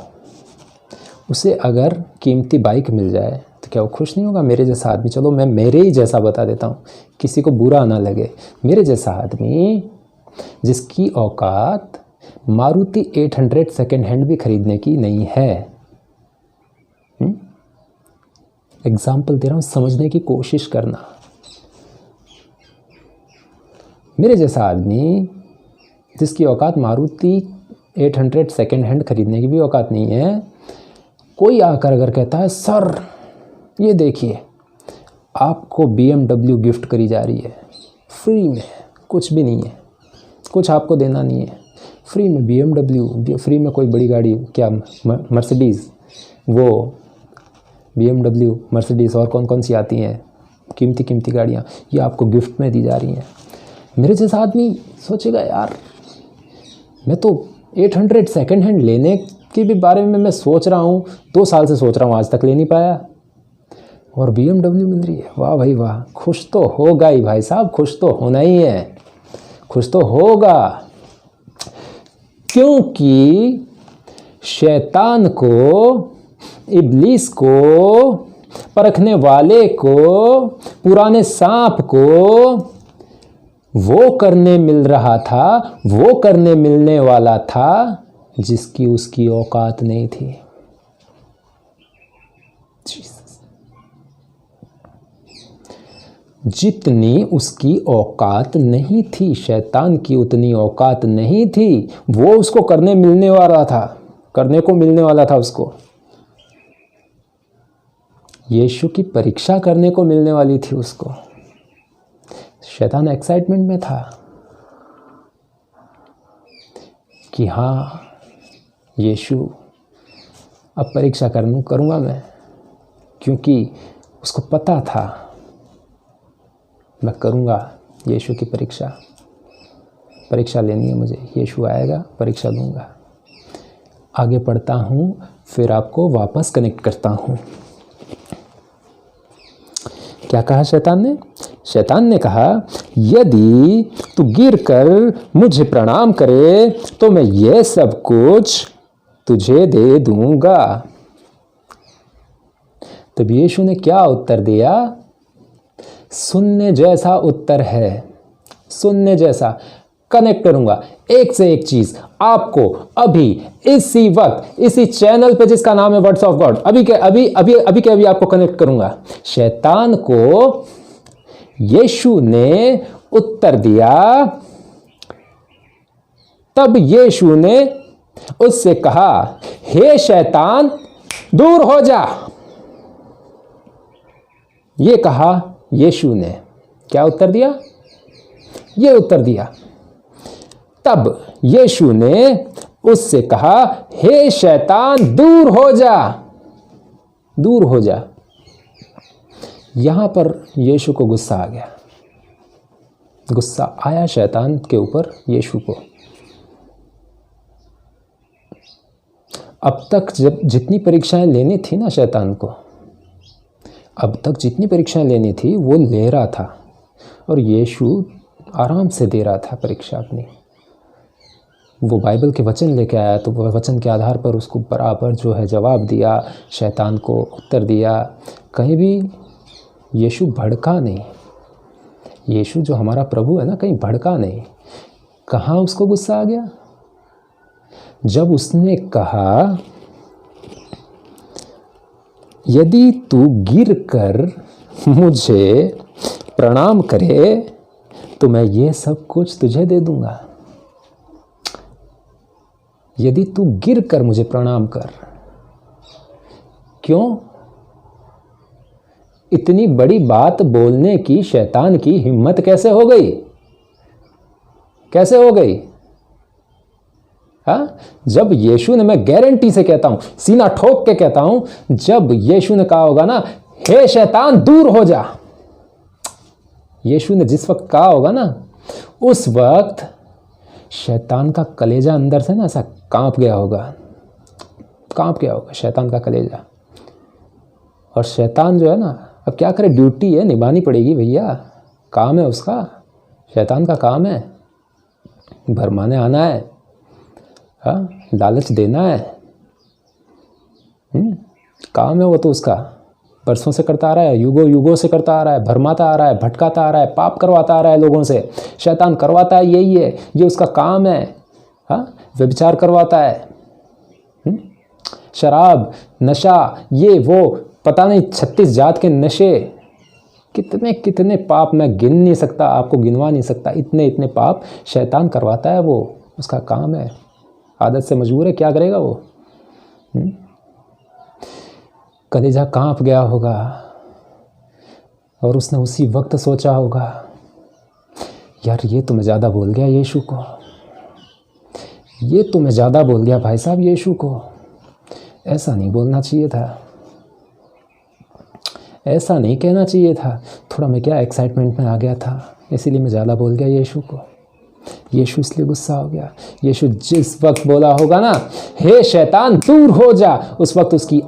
उसे अगर कीमती बाइक मिल जाए तो क्या वो खुश नहीं होगा? मेरे जैसा आदमी, चलो मैं मेरे ही जैसा बता देता हूँ, किसी को बुरा ना लगे, मेरे जैसा आदमी जिसकी औकात मारुति 800 सेकेंड हैंड भी खरीदने की नहीं है। एग्जाम्पल दे रहा हूँ, समझने की कोशिश करना। मेरे जैसा आदमी जिसकी औकात मारुति 800 सेकेंड हैंड खरीदने की भी औकात नहीं है, कोई आकर अगर कहता है सर ये देखिए आपको BMW गिफ्ट करी जा रही है फ्री में, कुछ भी नहीं है, कुछ आपको देना नहीं है, फ्री में BMW, फ्री में कोई बड़ी गाड़ी, क्या मर्सिडीज़, वो BMW, मर्सिडीज़ और कौन कौन सी आती हैं कीमती गाड़ियाँ, ये आपको गिफ्ट में दी जा रही हैं। मेरे जैसा आदमी सोचेगा यार, मैं तो 800 सेकेंड हैंड लेने के भी बारे में मैं सोच रहा हूँ, 2 साल से सोच रहा हूँ, आज तक ले नहीं पाया, और BMW मिल रही है, वाह भाई वाह। खुश तो होगा ही भाई साहब, खुश तो होना ही है, खुश तो होगा, क्योंकि शैतान को, इब्लीस को, परखने वाले को, पुराने सांप को वो करने मिल रहा था, वो करने मिलने वाला था जिसकी उसकी औकात नहीं थी। जितनी उसकी औकात नहीं थी, शैतान की उतनी औकात नहीं थी। वो उसको करने को मिलने वाला था उसको। यीशु की परीक्षा करने को मिलने वाली थी उसको। शैतान एक्साइटमेंट में था कि हाँ यीशु अब परीक्षा करूँगा मैं, क्योंकि उसको पता था मैं करूँगा यीशु की परीक्षा लेनी है मुझे। यीशु आएगा, परीक्षा लूँगा। आगे पढ़ता हूँ, फिर आपको वापस कनेक्ट करता हूँ। क्या कहा शैतान ने? शैतान ने कहा, यदि तू गिरकर मुझे प्रणाम करे तो मैं ये सब कुछ तुझे दे दूंगा। तब यीशु ने क्या उत्तर दिया? सुनने जैसा उत्तर है, सुनने जैसा। कनेक्ट करूंगा एक से एक चीज आपको अभी इसी वक्त इसी चैनल पे जिसका नाम है वर्ड्स ऑफ गॉड, अभी आपको कनेक्ट करूंगा। शैतान को यीशु ने उत्तर दिया। तब यीशु ने उससे कहा, हे शैतान दूर हो जा। ये कहा यीशु ने। क्या उत्तर दिया? ये उत्तर दिया। तब यीशु ने उससे कहा, हे शैतान दूर हो जा, दूर हो जा। यहां पर यीशु को गुस्सा आ गया। गुस्सा आया शैतान के ऊपर यीशु को। अब तक जब जितनी परीक्षाएं लेनी थी ना शैतान को, अब तक जितनी परीक्षाएं लेनी थी वो ले रहा था, और यीशु आराम से दे रहा था परीक्षा अपनी। वो बाइबल के वचन लेके आया तो वो वचन के आधार पर उसको बराबर जो है जवाब दिया, शैतान को उत्तर दिया। कहीं भी यीशु भड़का नहीं। यीशु जो हमारा प्रभु है ना, कहीं भड़का नहीं। कहाँ उसको गुस्सा आ गया? जब उसने कहा, यदि तू गिरकर मुझे प्रणाम करे तो मैं ये सब कुछ तुझे दे दूंगा। यदि तू गिरकर मुझे प्रणाम कर। क्यों? इतनी बड़ी बात बोलने की शैतान की हिम्मत कैसे हो गई? कैसे हो गई? हाँ, जब यीशु ने, मैं गारंटी से कहता हूं, सीना ठोक के कहता हूं, जब यीशु ने कहा होगा ना, हे शैतान दूर हो जा, यीशु ने जिस वक्त कहा होगा ना, उस वक्त शैतान का कलेजा अंदर से ना ऐसा कांप गया होगा, कांप गया होगा शैतान का कलेजा। और शैतान जो है ना, अब क्या करे, ड्यूटी है, निभानी पड़ेगी भैया, काम है उसका। शैतान का काम है भरमाने आना है, हाँ, लालच देना है, काम है वो तो उसका। बरसों से करता आ रहा है, युगों युगों से करता आ रहा है, भरमाता आ रहा है, भटकाता आ रहा है, पाप करवाता आ रहा है लोगों से। शैतान करवाता है, यही है, ये उसका काम है। हाँ, व्यभिचार करवाता है, शराब, नशा, ये वो, पता नहीं 36 जात के नशे, कितने कितने पाप मैं गिन नहीं सकता, आपको गिनवा नहीं सकता। इतने इतने पाप शैतान करवाता है, वो उसका काम है। आदत से मजबूर है, क्या करेगा वो? कलेजा कांप गया होगा, और उसने उसी वक्त सोचा होगा, यार ये तो मैं ज़्यादा बोल गया यीशु को, ये तो मैं ज़्यादा बोल गया भाई साहब यीशु को। ऐसा नहीं बोलना चाहिए था, ऐसा नहीं कहना चाहिए था। थोड़ा मैं क्या एक्साइटमेंट में आ गया था, इसीलिए मैं ज़्यादा बोल गया यीशु को। यीशु इसलिए गुस्सा हो गया। यीशु जिस वक्त बोला होगा ना, हे शैतान दूर हो जा, उस वक्त उसकी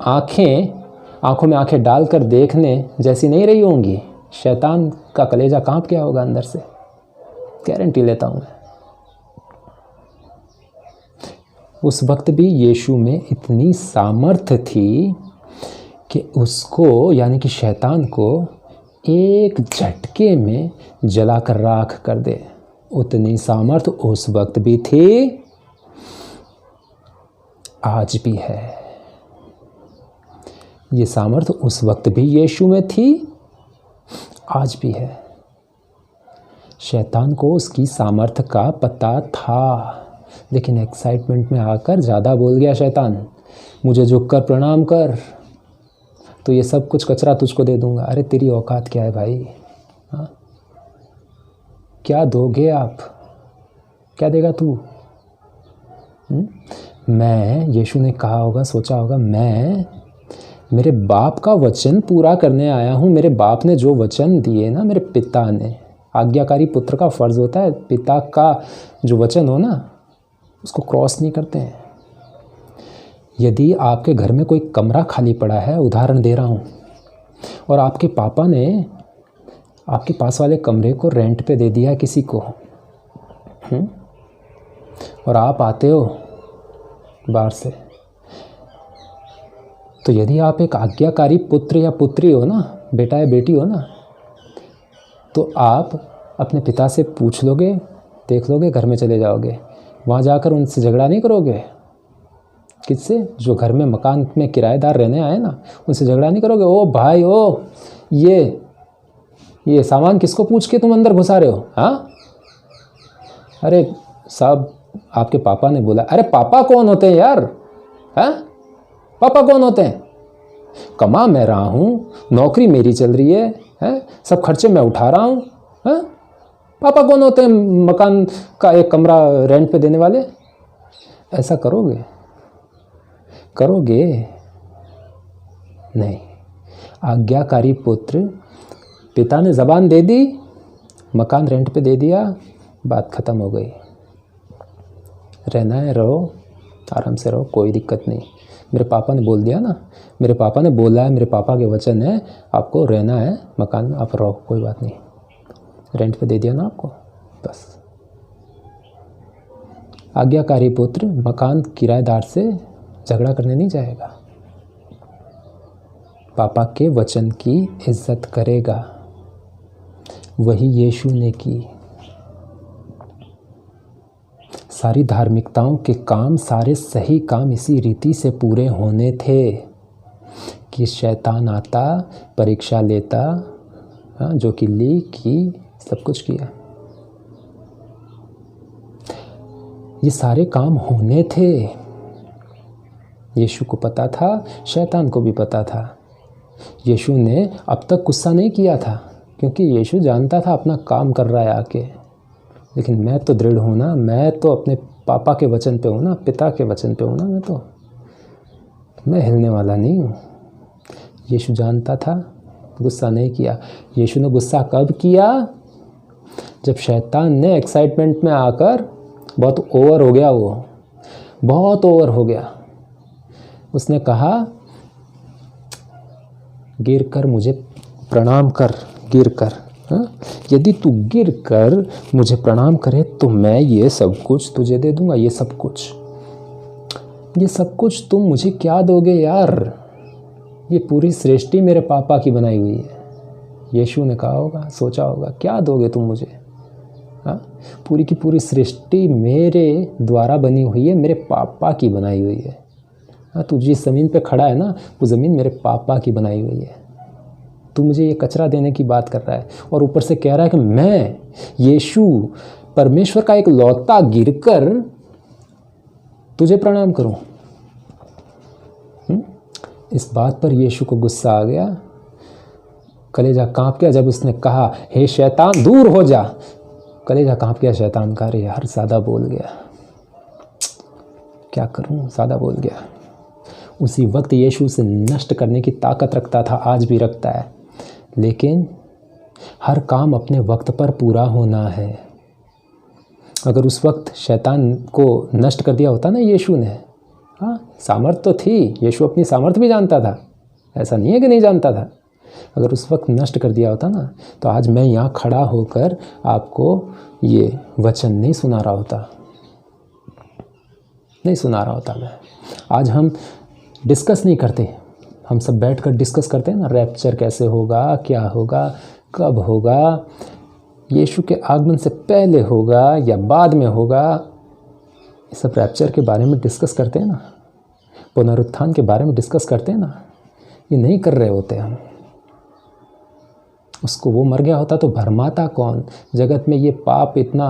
आंखों में आंखें डालकर देखने जैसी नहीं रही होंगी। शैतान का कलेजा कांप गया होगा अंदर से, गारंटी लेता हूं मैं। उस वक्त भी यीशु में इतनी सामर्थ्य थी कि उसको, यानी कि शैतान को, एक झटके में जलाकर राख कर दे। उतनी सामर्थ्य उस वक्त भी थी, आज भी है। ये सामर्थ्य उस वक्त भी यीशु में थी, आज भी है। शैतान को उसकी सामर्थ्य का पता था, लेकिन एक्साइटमेंट में आकर ज़्यादा बोल गया शैतान, मुझे झुककर प्रणाम कर तो ये सब कुछ कचरा तुझको दे दूंगा। अरे तेरी औकात क्या है भाई? हाँ, क्या दोगे आप? क्या देगा तू? मैं, यीशु ने कहा होगा, सोचा होगा, मैं मेरे बाप का वचन पूरा करने आया हूँ। मेरे बाप ने जो वचन दिए ना, मेरे पिता ने, आज्ञाकारी पुत्र का फर्ज होता है पिता का जो वचन हो ना उसको क्रॉस नहीं करते हैं। यदि आपके घर में कोई कमरा खाली पड़ा है, उदाहरण दे रहा हूँ, और आपके पापा ने आपके पास वाले कमरे को रेंट पे दे दिया किसी को, और आप आते हो बाहर से, तो यदि आप एक आज्ञाकारी पुत्र या पुत्री हो ना, बेटा या बेटी हो ना, तो आप अपने पिता से पूछ लोगे, देख लोगे, घर में चले जाओगे। वहाँ जाकर उनसे झगड़ा नहीं करोगे। किससे? जो घर में मकान में किराएदार रहने आए ना, उनसे झगड़ा नहीं करोगे। ओ भाई, ओ ये सामान किसको पूछ के तुम अंदर घुसा रहे हो? हाँ, अरे साहब, आपके पापा ने बोला। अरे पापा कौन होते हैं यार? हाँ, पापा कौन होते हैं? कमा मैं रहा हूँ, नौकरी मेरी चल रही है, सब खर्चे मैं उठा रहा हूँ। हाँ, पापा कौन होते हैं मकान का एक कमरा रेंट पे देने वाले? ऐसा करोगे? नहीं। आज्ञाकारी पुत्र, पिता ने ज़बान दे दी, मकान रेंट पे दे दिया, बात ख़त्म हो गई। रहना है रहो, आराम से रहो, कोई दिक्कत नहीं। मेरे पापा ने बोल दिया ना, मेरे पापा ने बोला है, मेरे पापा के वचन है, आपको रहना है मकान में, आप रहो, कोई बात नहीं। रेंट पे दे दिया ना आपको, बस। आज्ञाकारी पुत्र मकान किराएदार से झगड़ा करने नहीं जाएगा, पापा के वचन की इज्जत करेगा। वही यीशु ने की। सारी धार्मिकताओं के काम, सारे सही काम इसी रीति से पूरे होने थे कि शैतान आता, परीक्षा लेता, जो कि ली, की, सब कुछ किया। ये सारे काम होने थे। यीशु को पता था, शैतान को भी पता था। यीशु ने अब तक गुस्सा नहीं किया था, क्योंकि यीशु जानता था अपना काम कर रहा है आके। लेकिन मैं तो दृढ़ हूँ ना, मैं तो अपने पापा के वचन पे हूँ ना, पिता के वचन पे हूँ ना, मैं हिलने वाला नहीं हूँ। यीशु जानता था, गुस्सा नहीं किया। यीशु ने गुस्सा कब किया? जब शैतान ने एक्साइटमेंट में आकर, बहुत ओवर हो गया, वो बहुत ओवर हो गया, उसने कहा, गिर कर मुझे प्रणाम कर, गिर कर। यदि तू गिर कर मुझे प्रणाम करे तो मैं ये सब कुछ तुझे दे दूंगा। ये सब कुछ तुम मुझे क्या दोगे यार? ये पूरी सृष्टि मेरे पापा की बनाई हुई है। यीशु ने कहा होगा, सोचा होगा, क्या दोगे तुम मुझे? हाँ, पूरी की पूरी सृष्टि मेरे द्वारा बनी हुई है, मेरे पापा की बनाई हुई है। हाँ, तू जिस ज़मीन पे खड़ा है ना, वो ज़मीन मेरे पापा की बनाई हुई है। तू मुझे ये कचरा देने की बात कर रहा है, और ऊपर से कह रहा है कि मैं यीशु, परमेश्वर का एक लौता, गिरकर तुझे प्रणाम करूं। इस बात पर यीशु को गुस्सा आ गया, कलेजा कांप गया जब उसने कहा, हे शैतान दूर हो जा। कलेजा कांप गया शैतान का, अरे यार ज़्यादा बोल गया, क्या करूं, ज़्यादा बोल गया। उसी वक्त यीशु उसे नष्ट करने की ताकत रखता था, आज भी रखता है, लेकिन हर काम अपने वक्त पर पूरा होना है। अगर उस वक्त शैतान को नष्ट कर दिया होता ना यीशु ने, हाँ, सामर्थ तो थी, यीशु अपनी सामर्थ भी जानता था, ऐसा नहीं है कि नहीं जानता था। अगर उस वक्त नष्ट कर दिया होता ना, तो आज मैं यहाँ खड़ा होकर आपको ये वचन नहीं सुना रहा होता मैं। आज हम डिस्कस नहीं करते, हम सब बैठकर डिस्कस करते हैं ना, रैप्चर कैसे होगा, क्या होगा, कब होगा, यीशु के आगमन से पहले होगा या बाद में होगा। ये सब रैप्चर के बारे में डिस्कस करते हैं ना, पुनरुत्थान के बारे में डिस्कस करते हैं ना, ये नहीं कर रहे होते हम। उसको वो मर गया होता तो भरमाता कौन? जगत में ये पाप इतना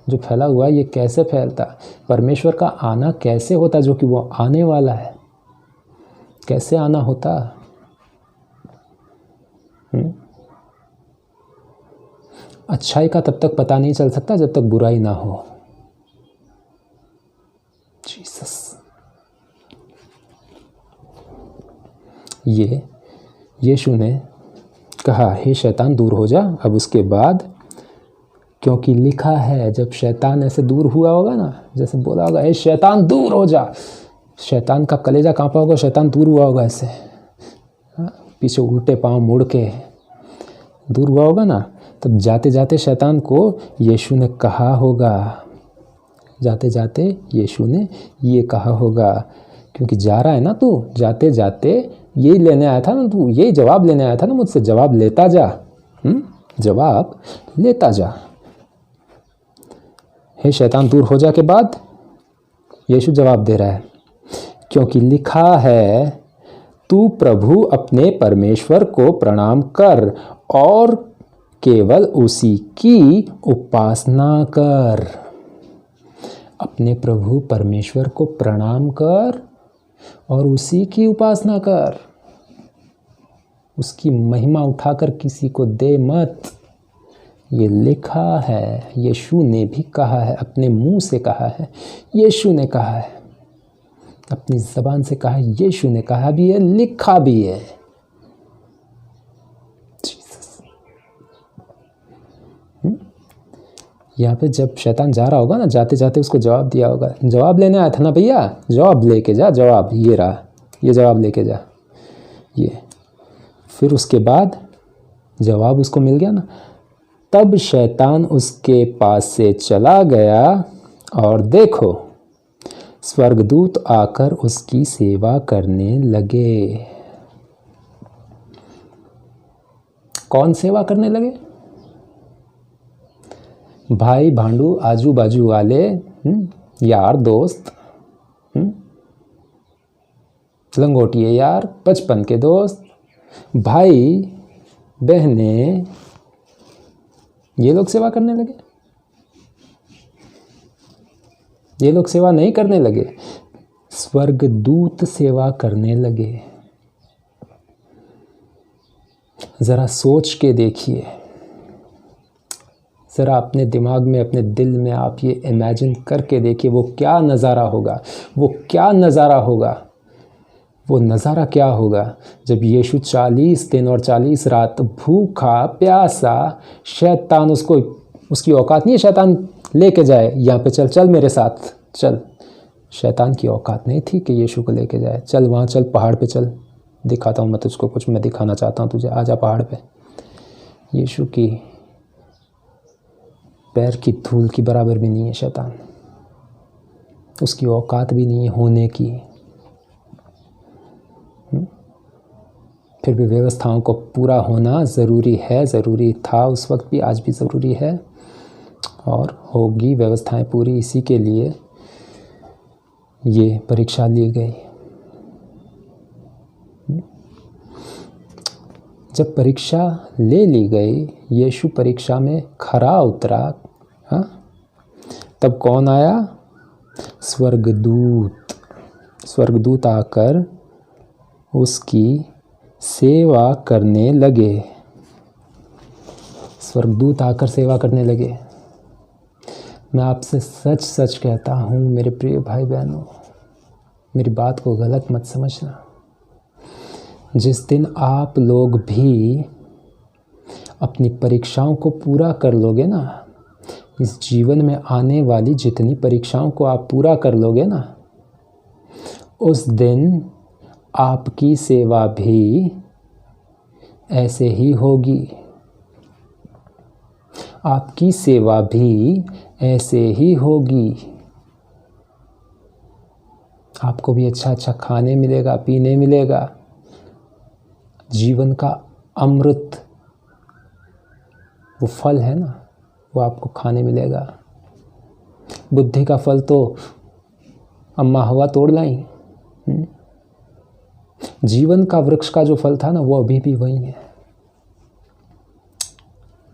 जो फैला हुआ है ये कैसे फैलता? परमेश्वर का आना कैसे होता जो कि वो आने वाला है? कैसे आना होता? अच्छाई का तब तक पता नहीं चल सकता जब तक बुराई ना हो। जीसस, ये यीशु ने कहा, हे शैतान दूर हो जा। अब उसके बाद, क्योंकि लिखा है, जब शैतान ऐसे दूर हुआ होगा ना, जैसे बोला होगा हे शैतान दूर हो जा, शैतान का कलेजा कांपा होगा, शैतान दूर हुआ होगा ऐसे, पीछे उल्टे पांव मुड़ के दूर हुआ होगा ना। तब जाते जाते शैतान को यीशु ने कहा होगा, जाते जाते यीशु ने ये कहा होगा, क्योंकि जा रहा है ना तू, जाते जाते यही लेने आया था ना तू, यही जवाब लेने आया था ना मुझसे, जवाब लेता जा, जवाब लेता जा। हे शैतान दूर हो जा के बाद यीशु जवाब दे रहा है, क्योंकि लिखा है तू प्रभु अपने परमेश्वर को प्रणाम कर और केवल उसी की उपासना कर। अपने प्रभु परमेश्वर को प्रणाम कर और उसी की उपासना कर, उसकी महिमा उठाकर किसी को दे मत। ये लिखा है, यीशु ने भी कहा है, अपने मुंह से कहा है, यीशु ने कहा है, अपनी ज़बान से कहा है, यीशु ने कहा भी है, लिखा भी है। यहाँ पे जब शैतान जा रहा होगा ना, जाते जाते उसको जवाब दिया होगा, जवाब लेने आया था ना भैया, जवाब लेके जा, जवाब ये रहा, ये जवाब लेके जा ये। फिर उसके बाद जवाब उसको मिल गया ना, तब शैतान उसके पास से चला गया और देखो स्वर्गदूत आकर उसकी सेवा करने लगे। कौन सेवा करने लगे? भाई भांडू, आजू बाजू वाले, यार दोस्त, लंगोटिए यार, बचपन के दोस्त, भाई बहनें, ये लोग सेवा करने लगे। ये लोग सेवा नहीं करने लगे, स्वर्गदूत सेवा करने लगे। जरा सोच के देखिए, ज़रा अपने दिमाग में, अपने दिल में आप ये इमेजिन करके देखिए, वो क्या नज़ारा होगा, वो क्या नज़ारा होगा, वो नज़ारा क्या होगा जब यीशु 40 दिन और 40 रात भूखा प्यासा, शैतान उसको, उसकी औकात नहीं है शैतान लेके जाए, यहाँ पे चल, चल मेरे साथ चल। शैतान की औकात नहीं थी कि यीशु को लेके जाए, चल वहाँ चल, पहाड़ पे चल, दिखाता हूँ मैं तुझको कुछ, मैं दिखाना चाहता हूँ तुझे, आजा पहाड़ पे। यीशु की पैर की धूल की बराबर भी नहीं है शैतान, उसकी औकात भी नहीं है होने की। फिर भी व्यवस्थाओं को पूरा होना ज़रूरी है, ज़रूरी था उस वक्त भी, आज भी ज़रूरी है और होगी व्यवस्थाएं पूरी। इसी के लिए ये परीक्षा ली गई। जब परीक्षा ले ली गई, यीशु परीक्षा में खरा उतरा, हाँ, तब कौन आया? स्वर्गदूत। स्वर्गदूत आकर उसकी सेवा करने लगे। स्वर्गदूत आकर सेवा करने लगे। मैं आपसे सच सच कहता हूँ मेरे प्रिय भाई बहनों, मेरी बात को गलत मत समझना, जिस दिन आप लोग भी अपनी परीक्षाओं को पूरा कर लोगे ना, इस जीवन में आने वाली जितनी परीक्षाओं को आप पूरा कर लोगे ना, उस दिन आपकी सेवा भी ऐसे ही होगी। आपकी सेवा भी ऐसे ही होगी। आपको भी अच्छा अच्छा खाने मिलेगा, पीने मिलेगा, जीवन का अमृत, वो फल है ना, वो आपको खाने मिलेगा। बुद्धि का फल तो अम्मा हवा तोड़ लाई। जीवन का वृक्ष का जो फल था ना, वो अभी भी वही है।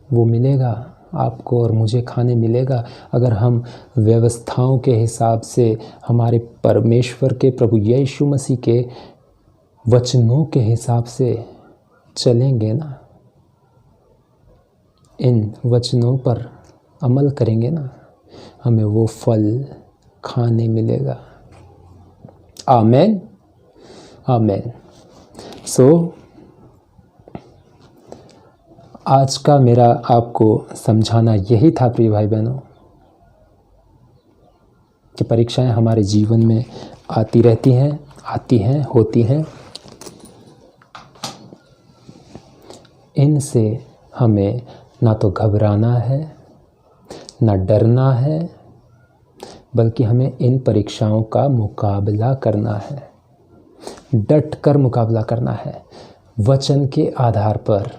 वो मिलेगा, आपको और मुझे खाने मिलेगा अगर हम व्यवस्थाओं के हिसाब से, हमारे परमेश्वर के प्रभु यीशु मसीह के वचनों के हिसाब से चलेंगे ना, इन वचनों पर अमल करेंगे ना, हमें वो फल खाने मिलेगा। आमेन, आमेन। आज का मेरा आपको समझाना यही था प्रिय भाई बहनों, कि परीक्षाएं हमारे जीवन में आती रहती हैं, होती हैं। इनसे हमें ना तो घबराना है, ना डरना है, बल्कि हमें इन परीक्षाओं का मुकाबला करना है, डट कर मुकाबला करना है, वचन के आधार पर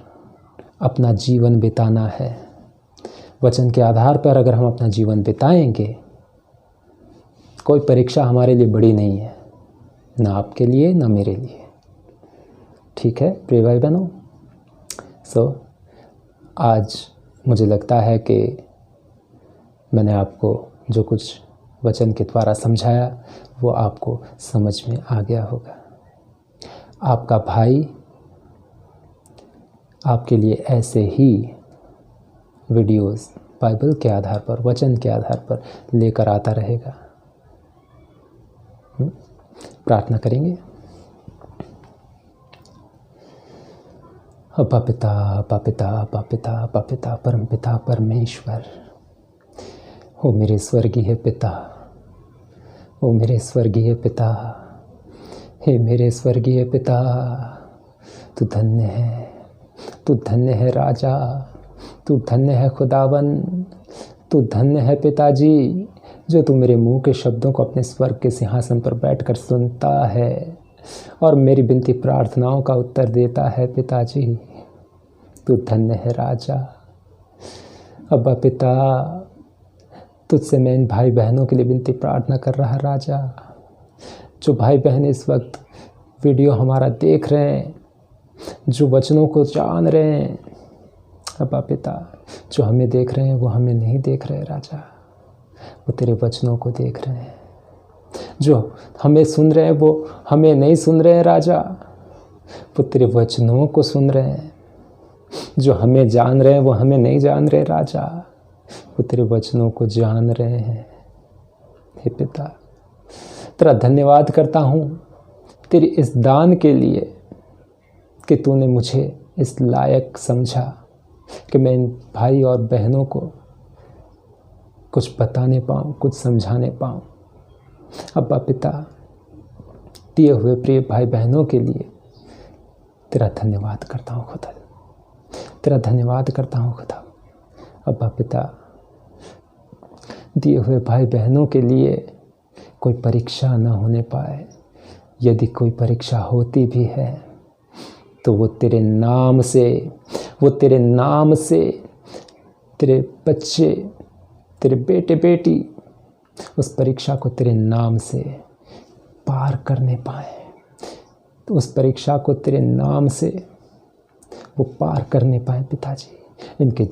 अपना जीवन बिताना है। वचन के आधार पर अगर हम अपना जीवन बिताएंगे, कोई परीक्षा हमारे लिए बड़ी नहीं है, ना आपके लिए ना मेरे लिए। ठीक है प्रिय भाई बहनों। आज मुझे लगता है कि मैंने आपको जो कुछ वचन के द्वारा समझाया वो आपको समझ में आ गया होगा। आपका भाई आपके लिए ऐसे ही वीडियोस बाइबल के आधार पर, वचन के आधार पर लेकर आता रहेगा। प्रार्थना करेंगे। अब्बा पिता, अब्बा पिता, अब्बा पिता, अब्बा पिता, परम पिता परमेश्वर, ओ मेरे स्वर्गीय पिता, ओ मेरे स्वर्गीय पिता, हे मेरे स्वर्गीय पिता, तू धन्य है, तू धन्य है राजा, तू धन्य है खुदावन, तू धन्य है पिताजी, जो तू मेरे मुंह के शब्दों को अपने स्वर्ग के सिंहासन पर बैठकर सुनता है और मेरी विनती प्रार्थनाओं का उत्तर देता है। पिताजी तू धन्य है राजा। अब्बा पिता, तुझसे मैं इन भाई बहनों के लिए विनती प्रार्थना कर रहा राजा, जो भाई बहन इस वक्त वीडियो हमारा देख रहे हैं, जो वचनों को जान रहे हैं। अब्बा पिता, जो हमें देख रहे हैं वो हमें नहीं देख रहे राजा, वो तेरे वचनों को देख रहे हैं। जो हमें सुन रहे हैं वो हमें नहीं सुन रहे हैं राजा, वो तेरे वचनों को सुन रहे हैं। जो हमें जान रहे हैं वो हमें नहीं जान रहे राजा, वो तेरे वचनों को जान रहे हैं। हे पिता, तेरा धन्यवाद करता हूँ तेरी इस दान के लिए कि तूने मुझे इस लायक समझा कि मैं इन भाई और बहनों को कुछ बताने पाऊँ, कुछ समझाने पाऊँ। अब्बा पिता, दिए हुए प्रिय भाई बहनों के लिए तेरा धन्यवाद करता हूँ खुदा, तेरा धन्यवाद करता हूँ खुदा। अब्बा पिता, दिए हुए भाई बहनों के लिए कोई परीक्षा न होने पाए, यदि कोई परीक्षा होती भी है तो वो तेरे नाम से, वो तेरे नाम से तेरे बच्चे, तेरे बेटे बेटी उस परीक्षा को तेरे नाम से पार करने पाए, तो उस परीक्षा को तेरे नाम से वो पार करने पाए। पिताजी, इनके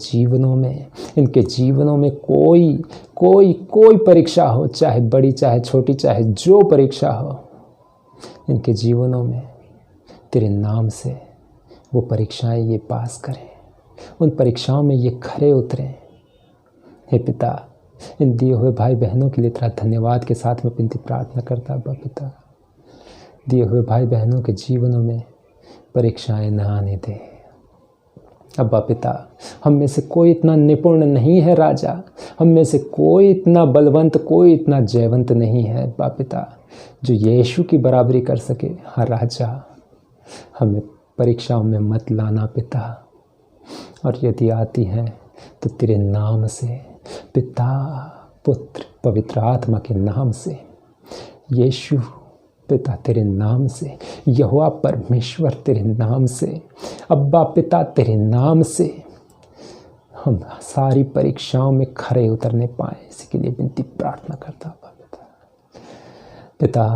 जीवनों में कोई परीक्षा हो, चाहे बड़ी चाहे छोटी, चाहे जो परीक्षा हो, इनके जीवनों में तेरे नाम से वो परीक्षाएं ये पास करें, उन परीक्षाओं में ये खरे उतरें। हे पिता, इन दिए हुए भाई बहनों के लिए तेरा धन्यवाद के साथ में विनती प्रार्थना करता। अब्बा पिता, दिए हुए भाई बहनों के जीवनों में परीक्षाएं न आने दे। अब्बा पिता, हम में से कोई इतना निपुण नहीं है राजा, हम में से कोई इतना बलवंत, कोई इतना जयवंत नहीं है अब्बा पिता, जो यीशु की बराबरी कर सके। हाँ राजा, हमें परीक्षाओं में मत लाना पिता, और यदि आती हैं तो तेरे नाम से, पिता, पुत्र, पवित्र आत्मा के नाम से, यीशु पिता तेरे नाम से, यहोवा परमेश्वर तेरे नाम से, अब्बा पिता तेरे नाम से हम सारी परीक्षाओं में खरे उतरने पाए, इसी के लिए विनती प्रार्थना करता। अब्बा पिता,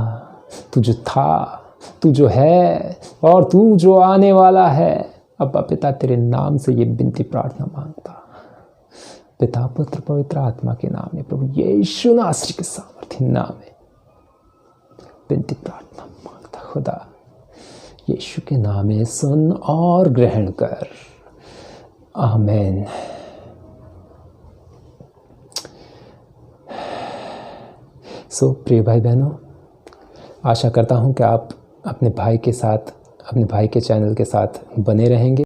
तू जो था, तू जो है और तू जो आने वाला है, अब्बा पिता तेरे नाम से ये विनती प्रार्थना मांगता, पिता पुत्र पवित्र आत्मा के नाम में, प्रभु यीशु नासरी के सामर्थ्य नाम में विनती प्रार्थना मांगता। खुदा यीशु के नाम में सुन और ग्रहण कर। आमीन। सो प्रिय भाई बहनों, आशा करता हूँ कि आप अपने भाई के साथ, अपने भाई के चैनल के साथ बने रहेंगे।